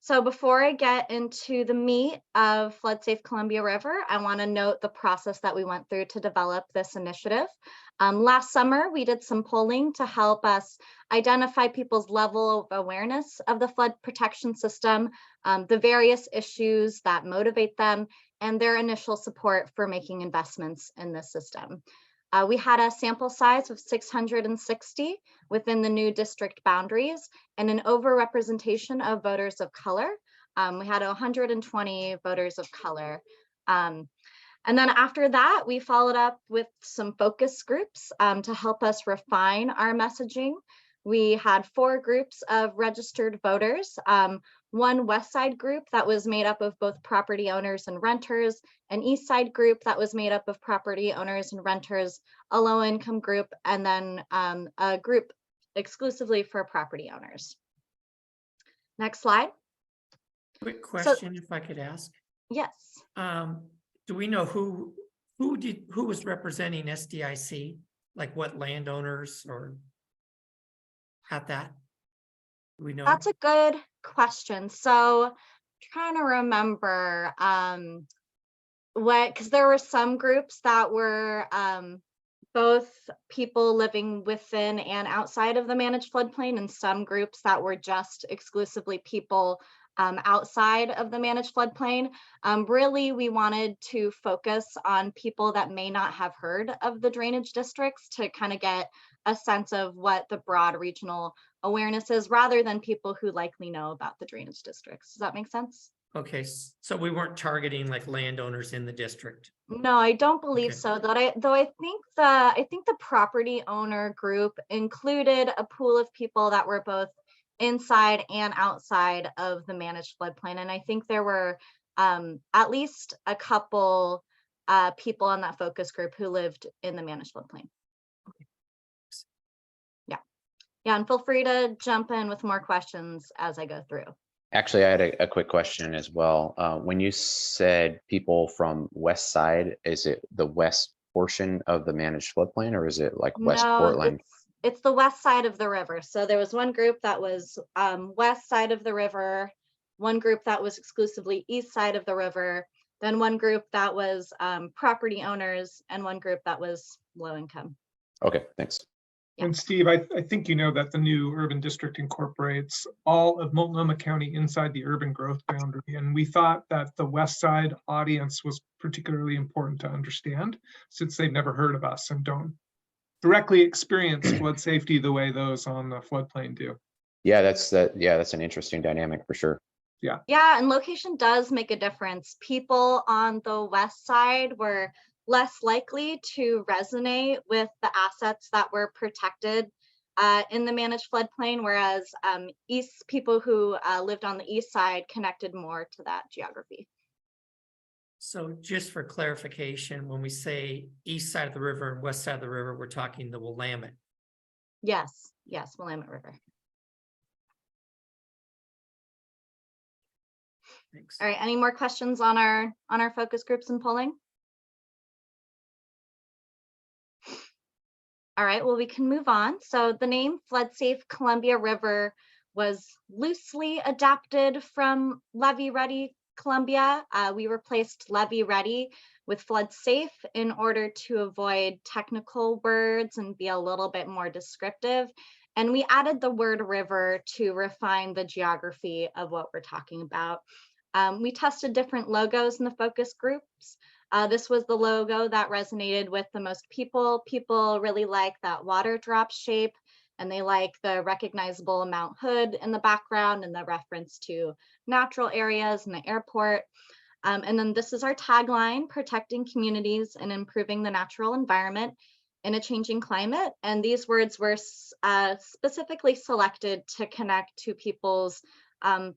So before I get into the meat of Flood Safe Columbia River, I want to note the process that we went through to develop this initiative. Last summer, we did some polling to help us identify people's level of awareness of the flood protection system, the various issues that motivate them, and their initial support for making investments in this system. We had a sample size of 660 within the new district boundaries and an overrepresentation of voters of color. We had 120 voters of color. And then after that, we followed up with some focus groups to help us refine our messaging. We had 4 groups of registered voters, one West Side group that was made up of both property owners and renters, an East Side group that was made up of property owners and renters, a low income group, and then a group exclusively for property owners. Next slide. Quick question, if I could ask. Yes. Do we know who was representing SDIC? Like what landowners or at that? Do we know? That's a good question. So trying to remember because there were some groups that were both people living within and outside of the managed floodplain, and some groups that were just exclusively people outside of the managed floodplain. Really, we wanted to focus on people that may not have heard of the drainage districts to kind of get a sense of what the broad regional awareness is, rather than people who likely know about the drainage districts. Does that make sense? Okay, so we weren't targeting like landowners in the district. No, I don't believe Okay. so. I think the property owner group included a pool of people that were both inside and outside of the managed floodplain. And I think there were at least a couple people on that focus group who lived in the managed floodplain. Yeah, and feel free to jump in with more questions as I go through. Actually, I had a quick question as well. When you said people from West Side, is it the west portion of the managed floodplain, or is it like West No, Portland? it's the west side of the river. So there was one group that was west side of the river, one group that was exclusively east side of the river, then one group that was property owners, and one group that was low income. Okay, thanks. Yeah. And Steve, I think you know that the new urban district incorporates all of Multnomah County inside the urban growth boundary. And we thought that the West Side audience was particularly important to understand, since they've never heard of us and don't directly experience flood safety the way those on the floodplain do. Yeah, that's an interesting dynamic for sure. Yeah, and location does make a difference. People on the west side were less likely to resonate with the assets that were protected in the managed floodplain, whereas people who lived on the east side connected more to that geography. So just for clarification, when we say east side of the river and west side of the river, we're talking the Willamette. Yes, Willamette River. Thanks. All right, any more questions on our focus groups and polling? All right, well, we can move on. So the name Flood Safe Columbia River was loosely adapted from Levee Ready Columbia. We replaced Levee Ready with Flood Safe in order to avoid technical words and be a little bit more descriptive. And we added the word river to refine the geography of what we're talking about. We tested different logos in the focus groups. This was the logo that resonated with the most people. People really like that water drop shape, and they like the recognizable Mount Hood in the background and the reference to natural areas and the airport. And then this is our tagline: protecting communities and improving the natural environment in a changing climate. And these words were specifically selected to connect to people's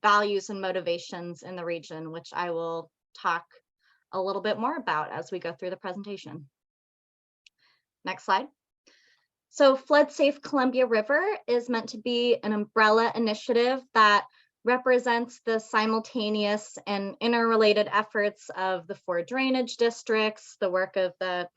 values and motivations in the region, which I will talk a little bit more about as we go through the presentation. Next slide. So Flood Safe Columbia River is meant to be an umbrella initiative that represents the simultaneous and interrelated efforts of the 4 drainage districts, the work of the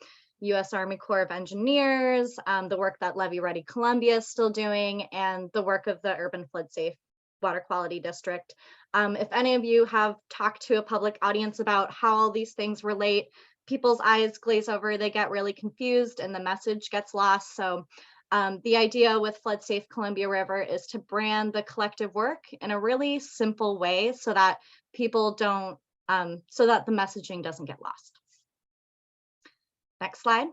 U.S. Army Corps of Engineers, the work that Levee Ready Columbia is still doing, and the work of the Urban Flood Safe Water Quality District. If any of you have talked to a public audience about how all these things relate, people's eyes glaze over, they get really confused, and the message gets lost. So the idea with Flood Safe Columbia River is to brand the collective work in a really simple way so that people don't, so that the messaging doesn't get lost. Next slide.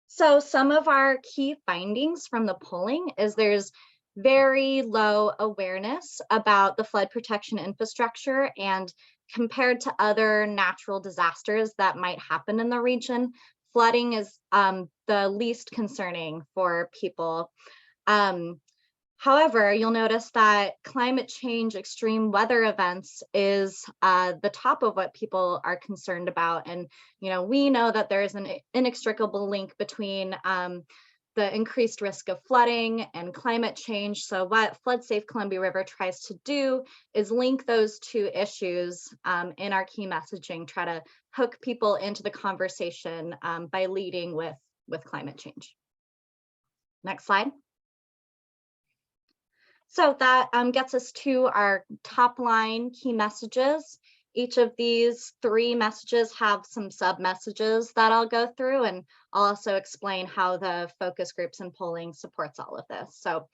So some of our key findings from the polling is there's very low awareness about the flood protection infrastructure, and compared to other natural disasters that might happen in the region, flooding is the least concerning for people. However, you'll notice that climate change, extreme weather events is the top of what people are concerned about. And, we know that there is an inextricable link between the increased risk of flooding and climate change. So what Flood Safe Columbia River tries to do is link those two issues in our key messaging, try to hook people into the conversation by leading with climate change. Next slide. So that gets us to our top line key messages. Each of these 3 messages have some sub messages that I'll go through, and I'll also explain how the focus groups and polling supports all of this. So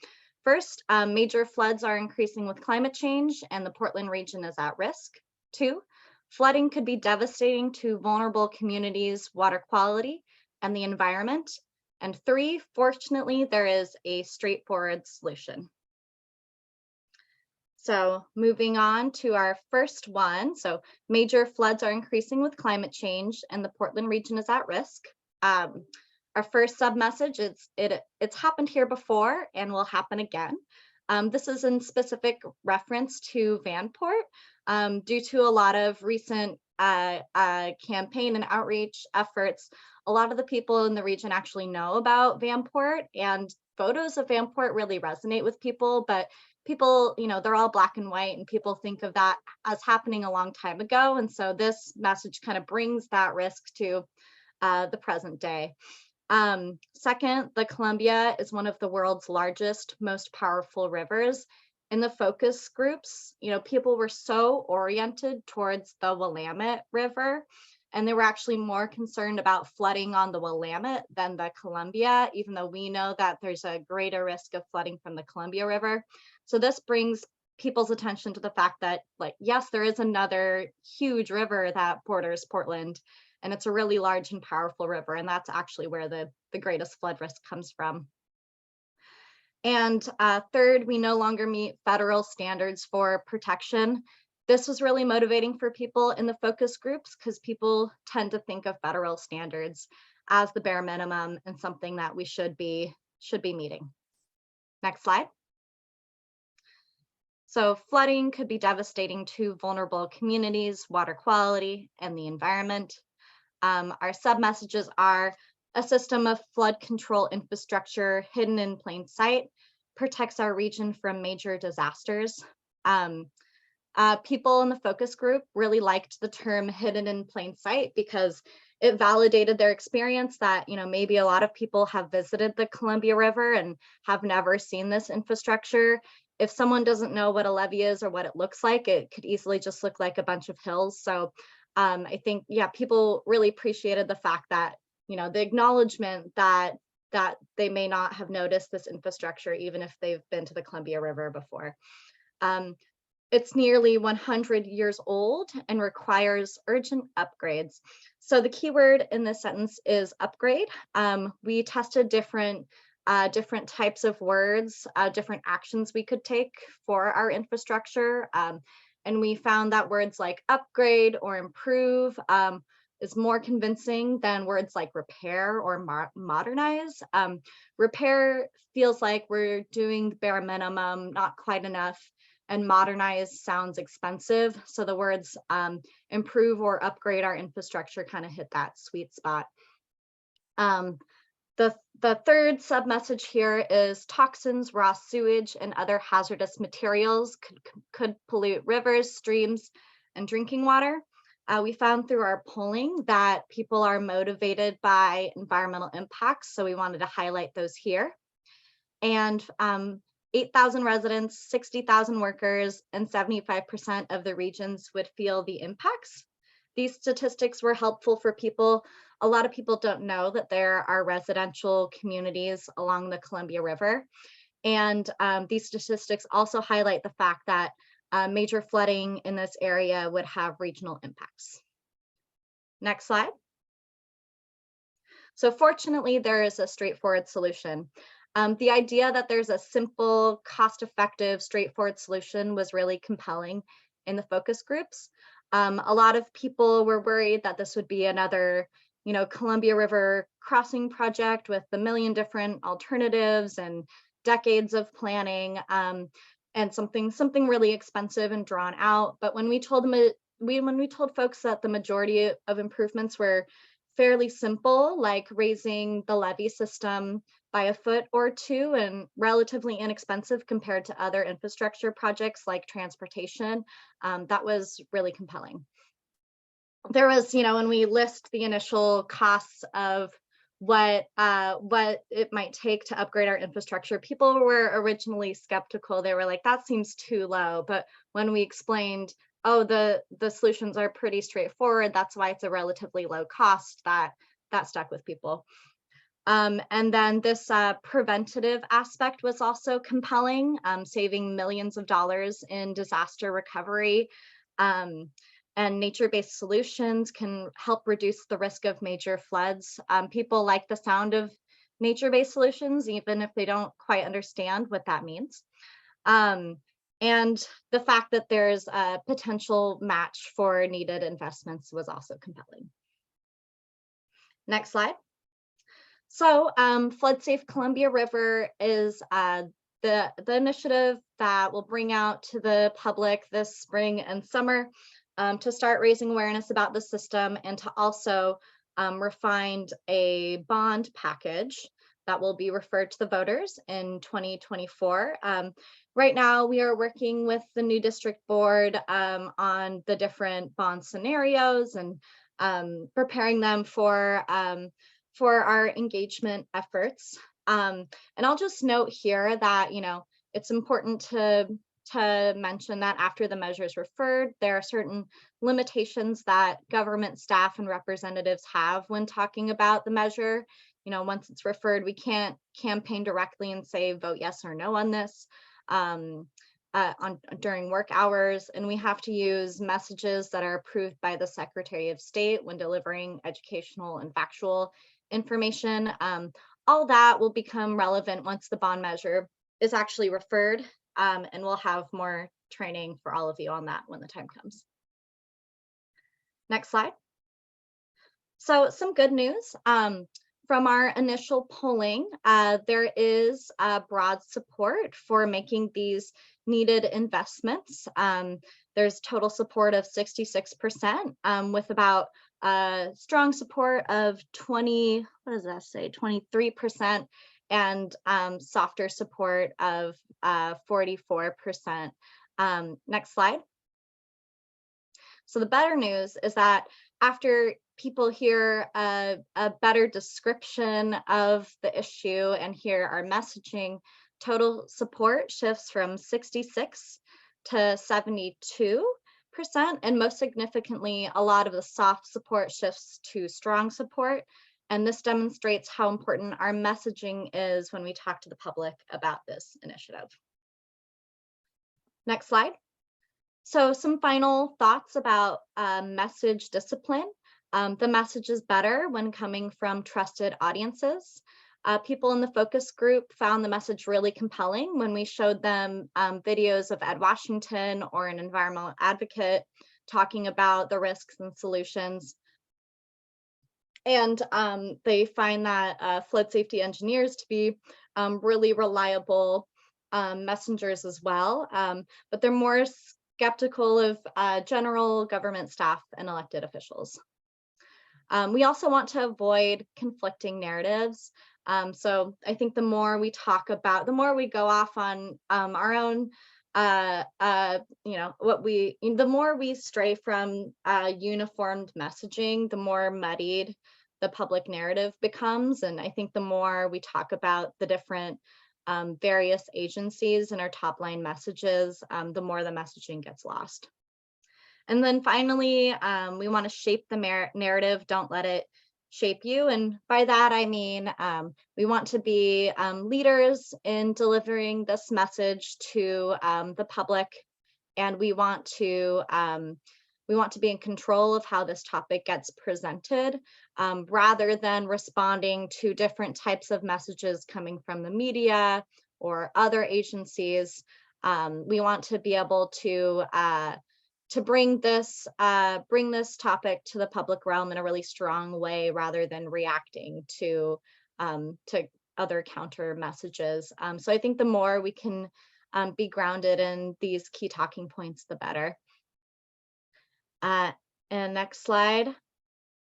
first, major floods are increasing with climate change and the Portland region is at risk. 2, flooding could be devastating to vulnerable communities, water quality, and the environment. And 3, fortunately, there is a straightforward solution. So moving on to our first one. So major floods are increasing with climate change and the Portland region is at risk. Our first sub message is it's happened here before and will happen again. This is in specific reference to Vanport. Due to a lot of recent campaign and outreach efforts, a lot of the people in the region actually know about Vanport, and photos of Vanport really resonate with people, but people, they're all black and white, and people think of that as happening a long time ago. And so this message kind of brings that risk to the present day. Second, the Columbia is one of the world's largest, most powerful rivers. In the focus groups, people were so oriented towards the Willamette River, and they were actually more concerned about flooding on the Willamette than the Columbia, even though we know that there's a greater risk of flooding from the Columbia River. So this brings people's attention to the fact that, yes, there is another huge river that borders Portland, and it's a really large and powerful river, and that's actually where the greatest flood risk comes from. And third, we no longer meet federal standards for protection. This was really motivating for people in the focus groups because people tend to think of federal standards. as the bare minimum and something that we should be meeting. Next slide. So flooding could be devastating to vulnerable communities, water quality, and the environment. Our sub-messages are: a system of flood control infrastructure hidden in plain sight protects our region from major disasters. People in the focus group really liked the term hidden in plain sight because it validated their experience that, maybe a lot of people have visited the Columbia River and have never seen this infrastructure. If someone doesn't know what a levee is or what it looks like, it could easily just look like a bunch of hills. So I think, people really appreciated the fact that, the acknowledgement that they may not have noticed this infrastructure, even if they've been to the Columbia River before. It's nearly 100 years old and requires urgent upgrades. So the key word in this sentence is upgrade. We tested different types of words, different actions we could take for our infrastructure. And we found that words like upgrade or improve is more convincing than words like repair or modernize. Repair feels like we're doing bare minimum, not quite enough, and modernize sounds expensive. So the words improve or upgrade our infrastructure kind of hit that sweet spot. The third sub-message here is toxins, raw sewage, and other hazardous materials could pollute rivers, streams, and drinking water. We found through our polling that people are motivated by environmental impacts, so we wanted to highlight those here. And 8,000 residents, 60,000 workers, and 75% of the regions would feel the impacts. These statistics were helpful for people. A lot of people don't know that there are residential communities along the Columbia River. And these statistics also highlight the fact that major flooding in this area would have regional impacts. Next slide. So fortunately, there is a straightforward solution. The idea that there's a simple, cost-effective, straightforward solution was really compelling in the focus groups. A lot of people were worried that this would be another, Columbia River crossing project with a million different alternatives and decades of planning, and something really expensive and drawn out. But when we told folks that the majority of improvements were fairly simple, like raising the levee system by a foot or two and relatively inexpensive compared to other infrastructure projects like transportation, that was really compelling. There was, when we list the initial costs of what it might take to upgrade our infrastructure, people were originally skeptical. They were like, that seems too low. But when we explained, oh, the solutions are pretty straightforward, that's why it's a relatively low cost, that stuck with people. And then this preventative aspect was also compelling, saving millions of dollars in disaster recovery. And nature-based solutions can help reduce the risk of major floods. People like the sound of nature-based solutions, even if they don't quite understand what that means. And the fact that there's a potential match for needed investments was also compelling. Next slide. So Flood Safe Columbia River is the initiative that will bring out to the public this spring and summer to start raising awareness about the system and to also refine a bond package that will be referred to the voters in 2024. Right now, we are working with the new district board on the different bond scenarios and preparing them for our engagement efforts. And I'll just note here that, it's important to mention that after the measure is referred, there are certain limitations that government staff and representatives have when talking about the measure. Once it's referred, we can't campaign directly and say vote yes or no on this during work hours, and we have to use messages that are approved by the Secretary of State when delivering educational and factual information. All that will become relevant once the bond measure is actually referred, and we'll have more training for all of you on that when the time comes. Next slide. So some good news. From our initial polling, there is broad support for making these needed investments. There's total support of 66%, with about strong support of 23%, and softer support of 44%. Next slide. So the better news is that after people hear a better description of the issue and hear our messaging, total support shifts from 66 to 72%. And most significantly, a lot of the soft support shifts to strong support. And this demonstrates how important our messaging is when we talk to the public about this initiative. Next slide. So some final thoughts about message discipline. The message is better when coming from trusted audiences. People in the focus group found the message really compelling when we showed them videos of Ed Washington or an environmental advocate talking about the risks and solutions. And they find that flood safety engineers to be really reliable messengers as well, but they're more skeptical of general government staff and elected officials. We also want to avoid conflicting narratives. So I think the more we talk about, the more we go off on our own, the more we stray from uniformed messaging, the more muddied the public narrative becomes. And I think the more we talk about the different various agencies and our top line messages, the more the messaging gets lost. And then finally, we want to shape the narrative, don't let it shape you. And by that, I mean, we want to be leaders in delivering this message to the public, and we want to be in control of how this topic gets presented, rather than responding to different types of messages coming from the media or other agencies. We want to be able to bring this topic to the public realm in a really strong way, rather than reacting to other counter messages. So I think the more we can be grounded in these key talking points, the better. And next slide.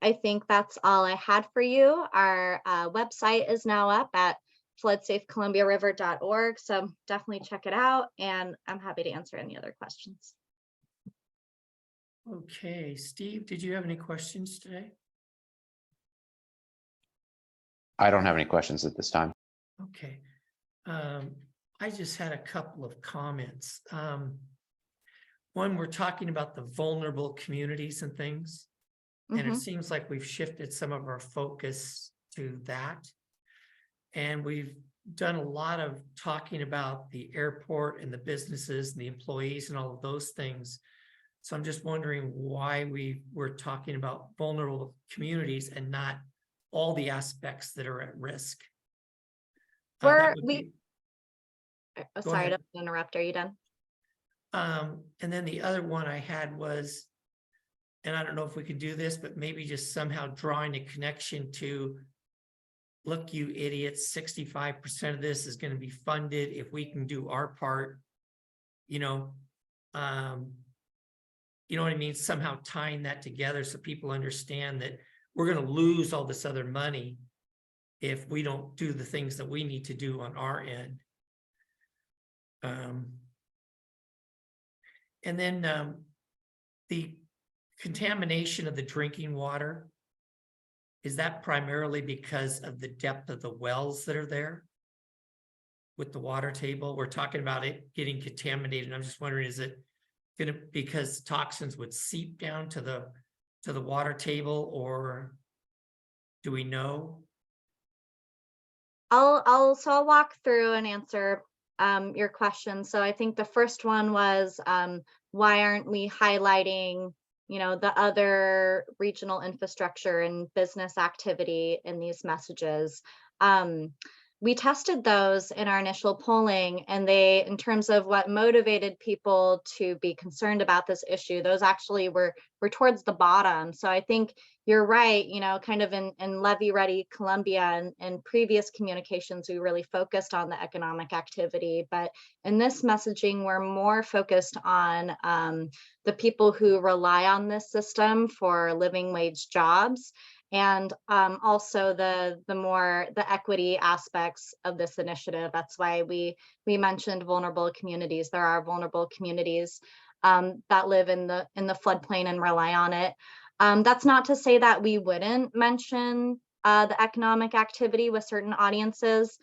I think that's all I had for you. Our website is now up at floodsafecolumbiariver.org, so definitely check it out, and I'm happy to answer any other questions. Okay, Steve, did you have any questions today? I don't have any questions at this time. Okay. I just had a couple of comments. One, we're talking about the vulnerable communities and things, and it seems like we've shifted some of our focus to that. And we've done a lot of talking about the airport and the businesses and the employees and all of those things. So I'm just wondering why we were talking about vulnerable communities and not all the aspects that are at risk. Sorry ahead. to interrupt. Are you done? And then the other one I had was, and I don't know if we could do this, but maybe just somehow drawing a connection to, look, you idiots, 65% of this is going to be funded if we can do our part, you know what I mean? Somehow tying that together so people understand that we're going to lose all this other money if we don't do the things that we need to do on our end. And then the contamination of the drinking water, is that primarily because of the depth of the wells that are there with the water table? We're talking about it getting contaminated. I'm just wondering, is it gonna, because toxins would seep down to the water table, or do we know? I'll walk through and answer your question. So I think the first one was, why aren't we highlighting, the other regional infrastructure and business activity in these messages? we tested those in our initial polling, and they, in terms of what motivated people to be concerned about this issue, those actually were towards the bottom. So I think you're right, you know, kind of in Levee Ready Columbia and previous communications, we really focused on the economic activity. But in this messaging, we're more focused on the people who rely on this system for living wage jobs, and also the equity aspects of this initiative. That's why we mentioned vulnerable communities. There are vulnerable communities that live in the floodplain and rely on it. That's not to say that we wouldn't mention the economic activity with certain audiences.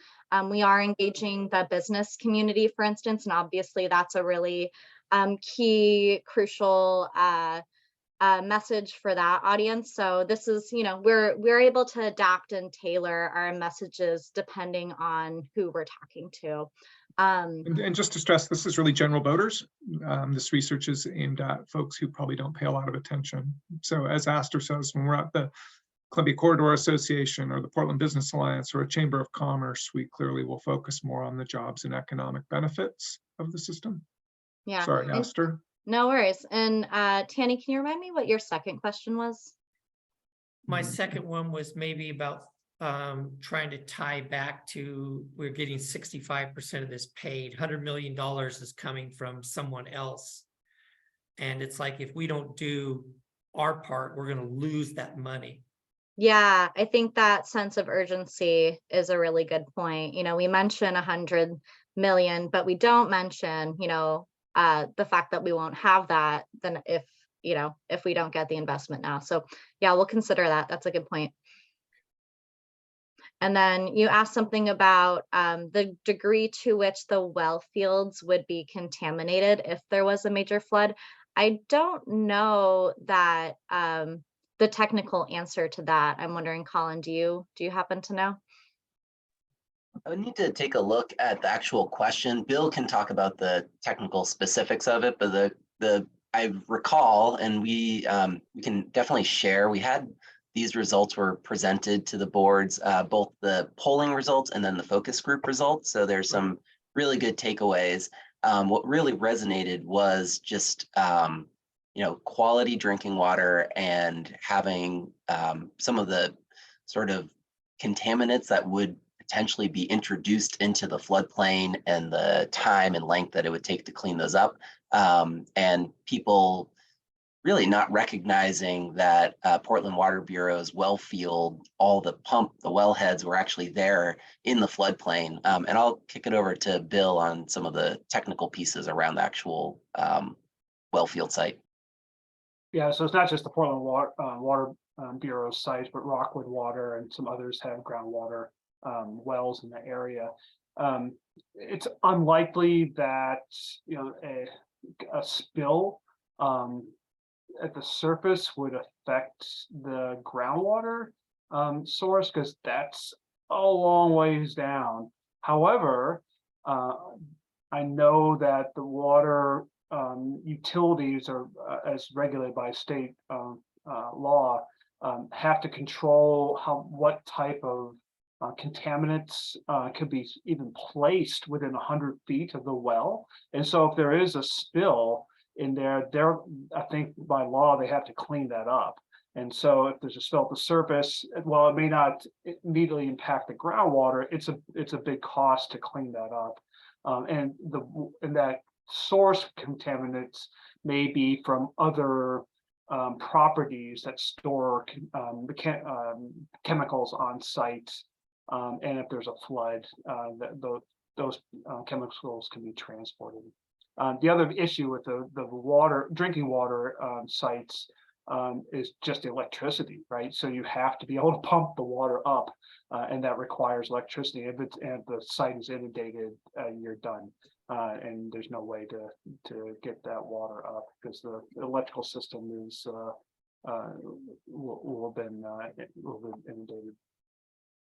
We are engaging the business community, for instance, and obviously that's a really key, crucial message for that audience. So this is, you know, we're able to adapt and tailor our messages depending on who we're talking to. And just to stress, this is really general voters. This research is aimed at folks who probably don't pay a lot of attention. So as Astor says, when we're at the Columbia Corridor Association or the Portland Business Alliance or a Chamber of Commerce, we clearly will focus more on the jobs and economic benefits of the system. Yeah. Sorry, Astor. No worries. And Tanny, can you remind me what your second question was? My second one was maybe about trying to tie back to, we're getting 65% of this paid. $100 million is coming from someone else. And it's like, if we don't do our part, we're going to lose that money. Yeah, I think that sense of urgency is a really good point. You know, we mention 100 million, but we don't mention, you know, the fact that we won't have that then if we don't get the investment now. So yeah, we'll consider that. That's a good point. And then you asked something about the degree to which the well fields would be contaminated if there was a major flood. I don't know that the technical answer to that. I'm wondering, Colin, do you happen to know? I would need to take a look at the actual question. Bill can talk about the technical specifics of it, but I recall, and we can definitely share, we had these results were presented to the boards, both the polling results and then the focus group results. So there's some really good takeaways. What really resonated was just, you know, quality drinking water and having some of the sort of contaminants that would potentially be introduced into the floodplain and the time and length that it would take to clean those up. And people really not recognizing that Portland Water Bureau's well field, all the wellheads were actually there in the floodplain. And I'll kick it over to Bill on some of the technical pieces around the actual well field site. Yeah, so it's not just the Portland Water Bureau sites, but Rockwood Water and some others have groundwater wells in the area. It's unlikely that, you know, a spill at the surface would affect the groundwater source, because that's a long ways down. However, I know that the water utilities are, as regulated by state law, have to control what type of contaminants could be even placed within 100 feet of the well. And so if there is a spill in there, I think by law, they have to clean that up. And so if there's a spill at the surface, while it may not immediately impact the groundwater, it's a big cost to clean that up. And that source contaminants may be from other properties that store the chemicals on site. And if there's a flood, those chemicals can be transported. The other issue with the drinking water sites is just electricity, right? So you have to be able to pump the water up, and that requires electricity. If the site is inundated, you're done, and there's no way to get that water up because the electrical system is will have been inundated.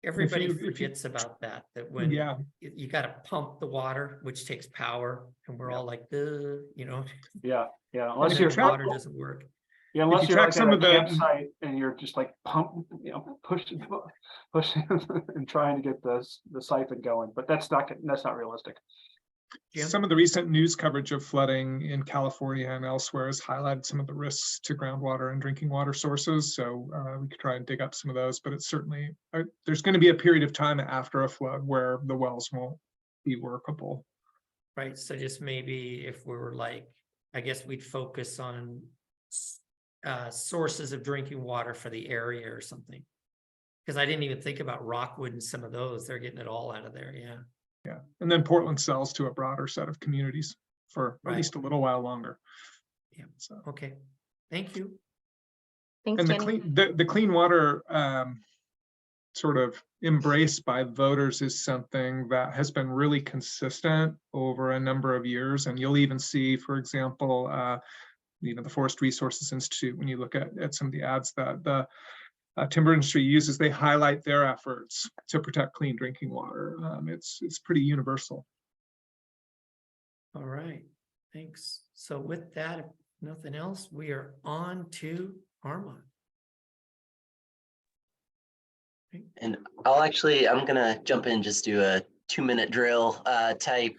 Everybody forgets about that when Yeah. you got to pump the water, which takes power, and we're all like, you know, Yeah, unless your water doesn't work. Yeah, unless you you're track like some at of a the- campsite and you're just like pushing and trying to get the siphon going, but that's not realistic. Jim? Some of the recent news coverage of flooding in California and elsewhere has highlighted some of the risks to groundwater and drinking water sources. So we could try and dig up some of those, but it's certainly, there's going to be a period of time after a flood where the wells won't be workable. Right, so just maybe if we were like, I guess we'd focus on sources of drinking water for the area or something. Because I didn't even think about Rockwood and some of those. They're getting it all out of there, yeah. Yeah, and then Portland sells to a broader set of communities for Right. at least a little while longer. Yeah. So, Okay, thank you. Thanks, and Danny. the clean water sort of embraced by voters is something that has been really consistent over a number of years. And you'll even see, for example, the Forest Resources Institute, when you look at some of the ads that the timber industry uses, they highlight their efforts to protect clean drinking water. It's pretty universal. All right, thanks. So with that, if nothing else, we are on to Armand. And I'm gonna jump in, just do a 2-minute drill type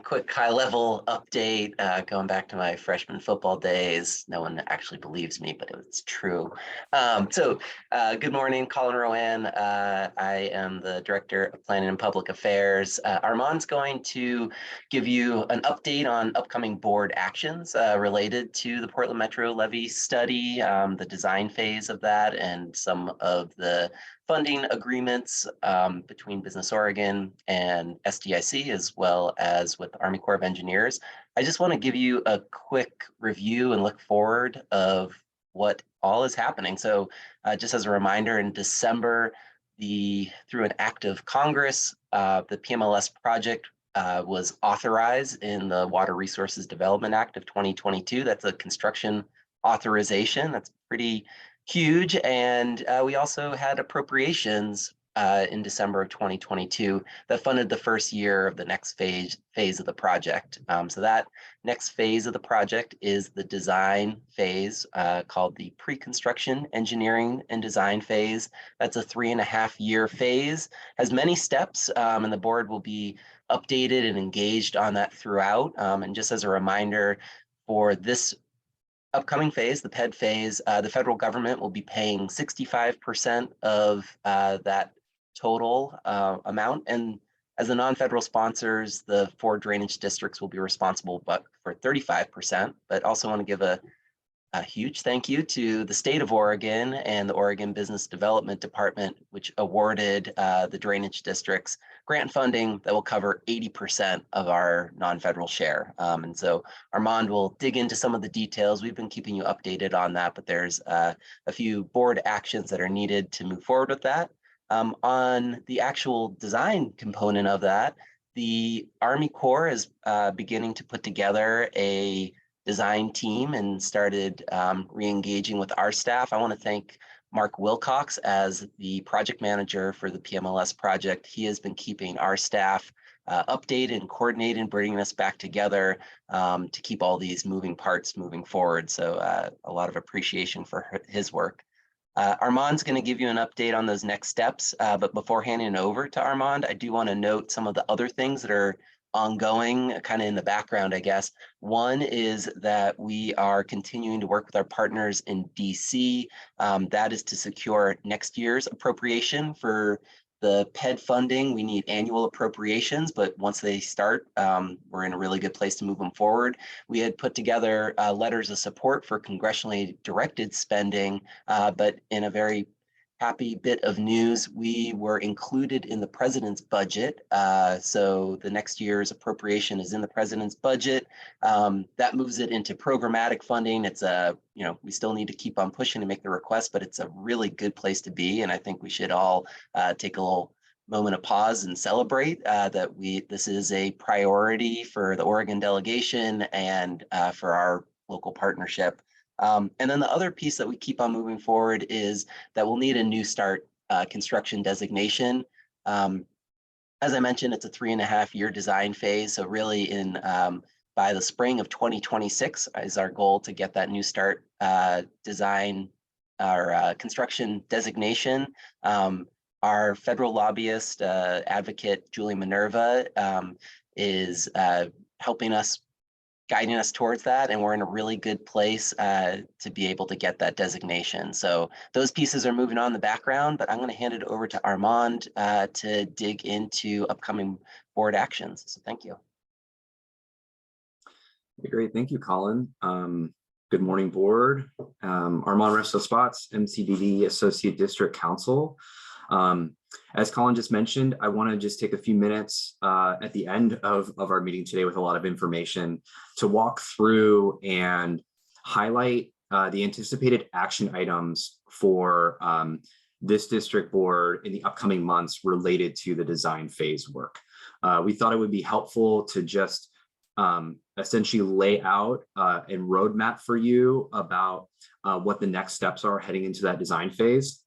quick high level update going back to my freshman football days. No one actually believes me, but it's true. Good morning, Colin Rowan. I am the Director of Planning and Public Affairs. Armand's going to give you an update on upcoming board actions related to the Portland Metro Levee study, the design phase of that, and some of the funding agreements between Business Oregon and SDIC, as well as with the Army Corps of Engineers. I just want to give you a quick review and look forward of what all is happening. So just as a reminder, in December, through an act of Congress, the PMLS project was authorized in the Water Resources Development Act of 2022. That's a construction authorization. That's pretty huge. And we also had appropriations in December of 2022 that funded the first year of the next phase of the project. So that next phase of the project is the design phase called the pre-construction engineering and design phase. That's a 3.5-year phase, has many steps, and the board will be updated and engaged on that throughout. And just as a reminder, for this upcoming phase, the PED phase, the federal government will be paying 65% of that total amount. And as the non-federal sponsors, the 4 drainage districts will be responsible for 35%, but also want to give a huge thank you to the state of Oregon and the Oregon Business Development Department, which awarded the drainage districts grant funding that will cover 80% of our non-federal share. And so Armand will dig into some of the details. We've been keeping you updated on that, but there's a few board actions that are needed to move forward with that. On the actual design component of that, the Army Corps is beginning to put together a design team and started re-engaging with our staff. I want to thank Mark Wilcox as the project manager for the PMLS project. He has been keeping our staff updated and coordinated, bringing us back together to keep all these moving parts moving forward. So a lot of appreciation for his work. Armand's going to give you an update on those next steps, but before handing it over to Armand, I do want to note some of the other things that are ongoing, kind of in the background, I guess. One is that we are continuing to work with our partners in DC. That is to secure next year's appropriation for the PED funding. We need annual appropriations, but once they start, we're in a really good place to move them forward. We had put together letters of support for congressionally directed spending, but in a very happy bit of news, we were included in the president's budget. So the next year's appropriation is in the president's budget. That moves it into programmatic funding. It's we still need to keep on pushing to make the request, but it's a really good place to be. And I think we should all take a little moment of pause and celebrate that this is a priority for the Oregon delegation and for our local partnership. And then the other piece that we keep on moving forward is that we'll need a new start construction designation. As I mentioned, it's a 3.5-year design phase. So really in by the spring of 2026 is our goal to get that new start design or construction designation. Our federal lobbyist advocate, Julie Minerva, is helping us, guiding us towards that, and we're in a really good place to be able to get that designation. So those pieces are moving on in the background, but I'm going to hand it over to Armand to dig into upcoming board actions. So thank you. Great, thank you, Colin. Good morning, board. Armand Resto-Spots, MCDD Associate District Counsel. As Colin just mentioned, I want to just take a few minutes at the end of our meeting today with a lot of information to walk through and highlight the anticipated action items for this district board in the upcoming months related to the design phase work. We thought it would be helpful to just essentially lay out a roadmap for you about what the next steps are heading into that design phase.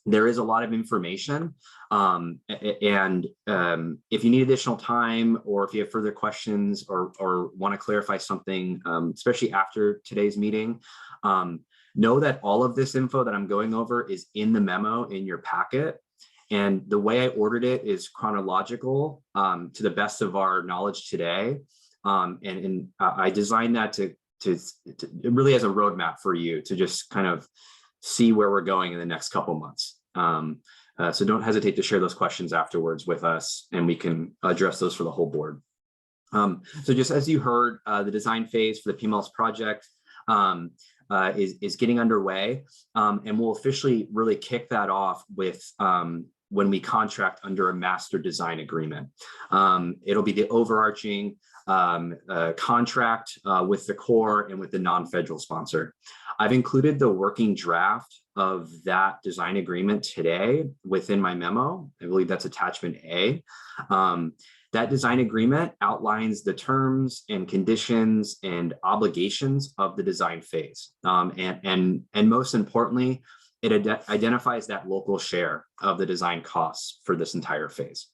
There is a lot of information, and if you need additional time, or if you have further questions or want to clarify something, especially after today's meeting, know that all of this info that I'm going over is in the memo in your packet. And the way I ordered it is chronological to the best of our knowledge today. And I designed that to really as a roadmap for you to just kind of see where we're going in the next couple months. So don't hesitate to share those questions afterwards with us, and we can address those for the whole board. So just as you heard, the design phase for the PMLS project is getting underway, and we'll officially really kick that off with when we contract under a master design agreement. It'll be the overarching contract with the Corps and with the non-federal sponsor. I've included the working draft of that design agreement today within my memo. I believe that's attachment A. That design agreement outlines the terms and conditions and obligations of the design phase. And most importantly, it identifies that local share of the design costs for this entire phase.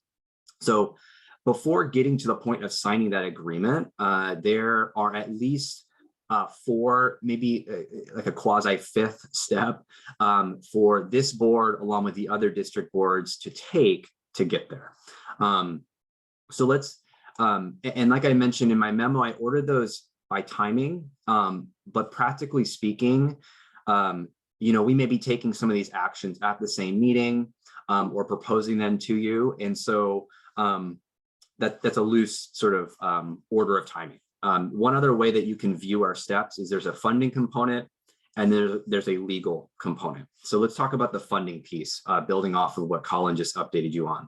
So before getting to the point of signing that agreement, there are at least four, maybe like a quasi fifth step for this board, along with the other district boards, to take to get there. So let's, and like I mentioned in my memo, I ordered those by timing, but practically speaking, we may be taking some of these actions at the same meeting or proposing them to you. And so that's a loose sort of order of timing. One other way that you can view our steps is there's a funding component and there's a legal component. So let's talk about the funding piece, building off of what Colin just updated you on.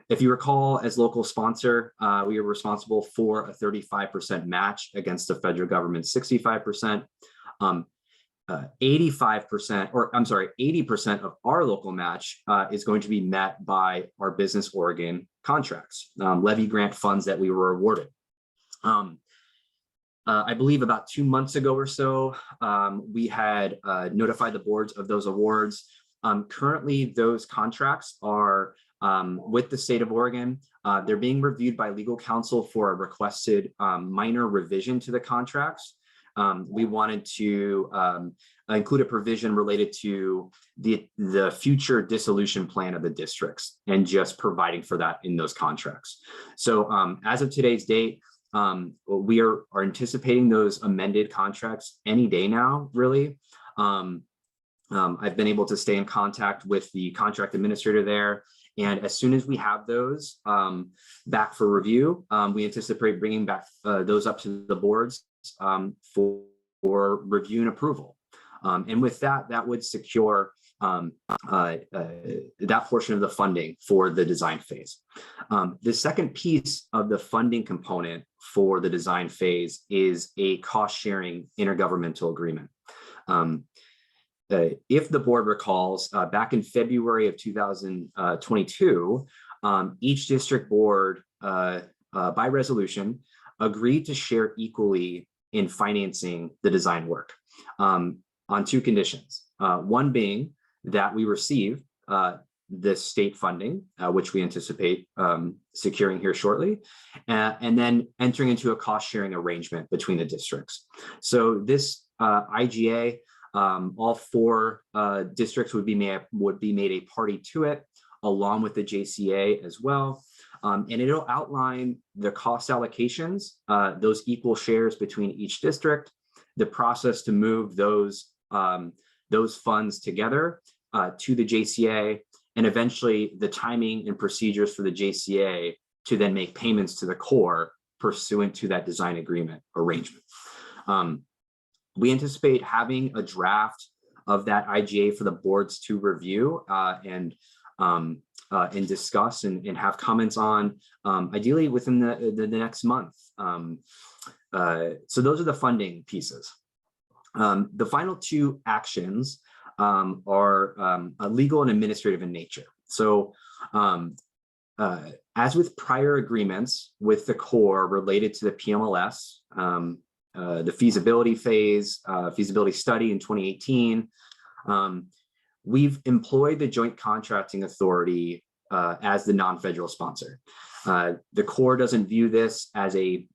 If you recall, as local sponsor, we are responsible for a 35% match against the federal government's 65%. 85%, or I'm sorry, 80% of our local match is going to be met by our Business Oregon contracts, levy grant funds that we were awarded. I believe about 2 months ago or so, we had notified the boards of those awards. Currently, those contracts are with the state of Oregon. They're being reviewed by legal counsel for a requested minor revision to the contracts. We wanted to include a provision related to the future dissolution plan of the districts and just providing for that in those contracts. So as of today's date, we are anticipating those amended contracts any day now, really. I've been able to stay in contact with the contract administrator there. And as soon as we have those back for review, we anticipate bringing back those up to the boards for review and approval. And with that, that would secure that portion of the funding for the design phase. The second piece of the funding component for the design phase is a cost-sharing intergovernmental agreement. If the board recalls, back in February of 2022, each district board, by resolution, agreed to share equally in financing the design work on two conditions. One being that we receive the state funding, which we anticipate securing here shortly, and then entering into a cost sharing arrangement between the districts. So this IGA, all 4 districts would be made a party to it, along with the JCA as well. And it'll outline the cost allocations, those equal shares between each district, the process to move those funds together to the JCA, and eventually the timing and procedures for the JCA to then make payments to the Corps pursuant to that design agreement arrangement. We anticipate having a draft of that IGA for the boards to review and discuss and have comments on, ideally within the next month. So those are the funding pieces. The final 2 actions are legal and administrative in nature. So as with prior agreements with the Corps related to the PMLS, the feasibility phase, feasibility study in 2018, we've employed the Joint Contracting Authority as the non-federal sponsor. The Corps doesn't view this as a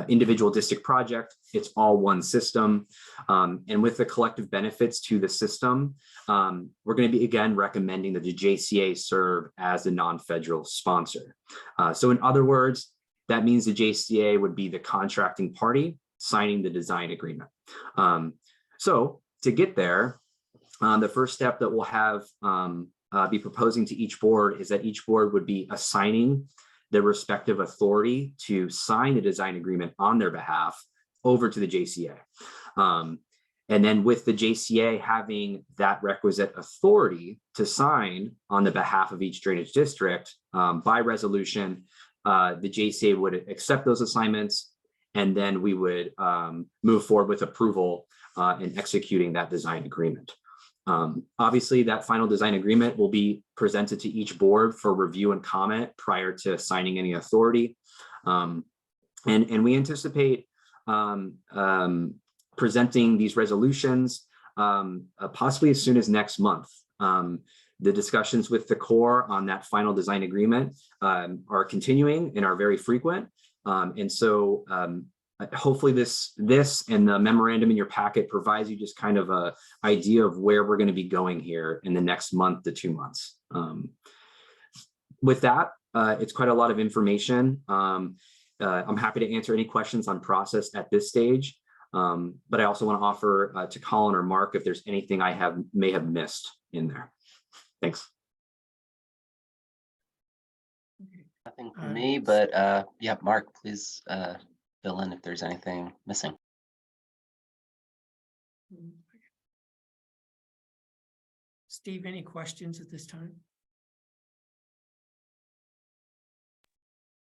individual district project. It's all one system. And with the collective benefits to the system, we're going to be again recommending that the JCA serve as the non-federal sponsor. So in other words, that means the JCA would be the contracting party signing the design agreement. So to get there, the first step that we'll have be proposing to each board is that each board would be assigning the respective authority to sign a design agreement on their behalf over to the JCA. And then with the JCA having that requisite authority to sign on the behalf of each drainage district by resolution, the JCA would accept those assignments, and then we would move forward with approval in executing that design agreement. Obviously, that final design agreement will be presented to each board for review and comment prior to signing any authority. And we anticipate presenting these resolutions possibly as soon as next month. The discussions with the Corps on that final design agreement are continuing and are very frequent. And so hopefully this and the memorandum in your packet provides you just kind of a idea of where we're going to be going here in the next month to 2 months. With that, it's quite a lot of information. I'm happy to answer any questions on process at this stage, but I also want to offer to Colin or Mark if there's anything I may have missed in there. Thanks. Nothing from me, but yeah, Mark, please fill in if there's anything missing. Steve, any questions at this time?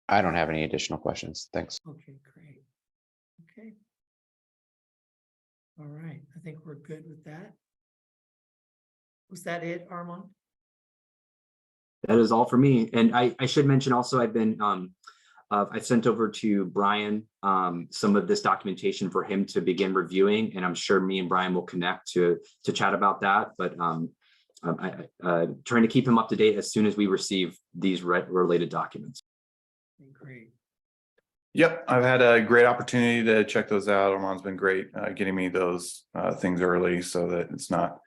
I don't have any additional questions. Thanks. Okay, great. Okay. All right, I think we're good with that. Was that it, Armand? That is all for me. And I should mention also, I've been, I've sent over to Brian some of this documentation for him to begin reviewing, and I'm sure me and Brian will connect to chat about that. But trying to keep him up to date as soon as we receive these related documents. Great. Yep, I've had a great opportunity to check those out. Armand's been great getting me those things early so that it's not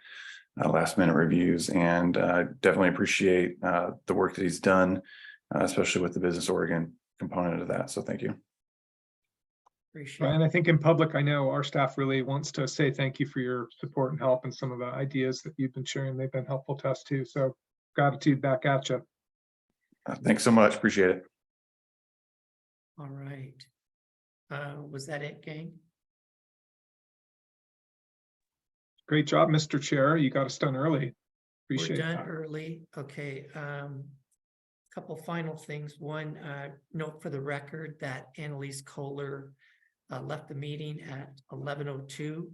last minute reviews, and definitely appreciate the work that he's done, especially with the Business Oregon component of that. So thank you. Appreciate And I think in public, I know our staff really wants to say thank you for your support and help and some of the ideas that you've been sharing. They've been helpful to us too. So gratitude back at you. Thanks so much. Appreciate it. All right. Was that it, gang? Great job, Mr. Chair. You got us done early. Appreciate We're done that. early. Okay. Couple final things. One, note for the record that Annalise Kohler left the meeting at 11:02.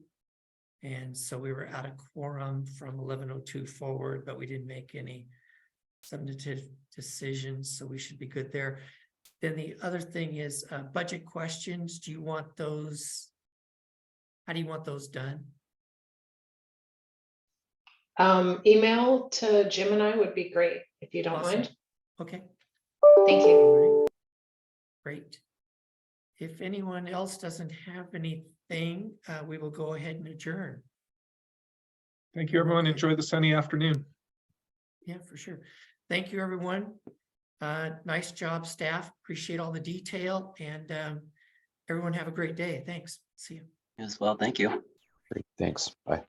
And so we were out of quorum from 11:02 forward, but we didn't make any substantive decisions, so we should be good there. Then the other thing is budget questions. Do you want those? How do you want those done? Email to Jim and I would be great, if you don't Awesome. mind. Okay, Thank you. all right. Great. If anyone else doesn't have anything, we will go ahead and adjourn. Thank you, everyone. Enjoy the sunny afternoon. Yeah, for sure. Thank you, everyone. Nice job, staff. Appreciate all the detail, and everyone have a great day. Thanks. See you. As well, thank you. Great, thanks. Bye.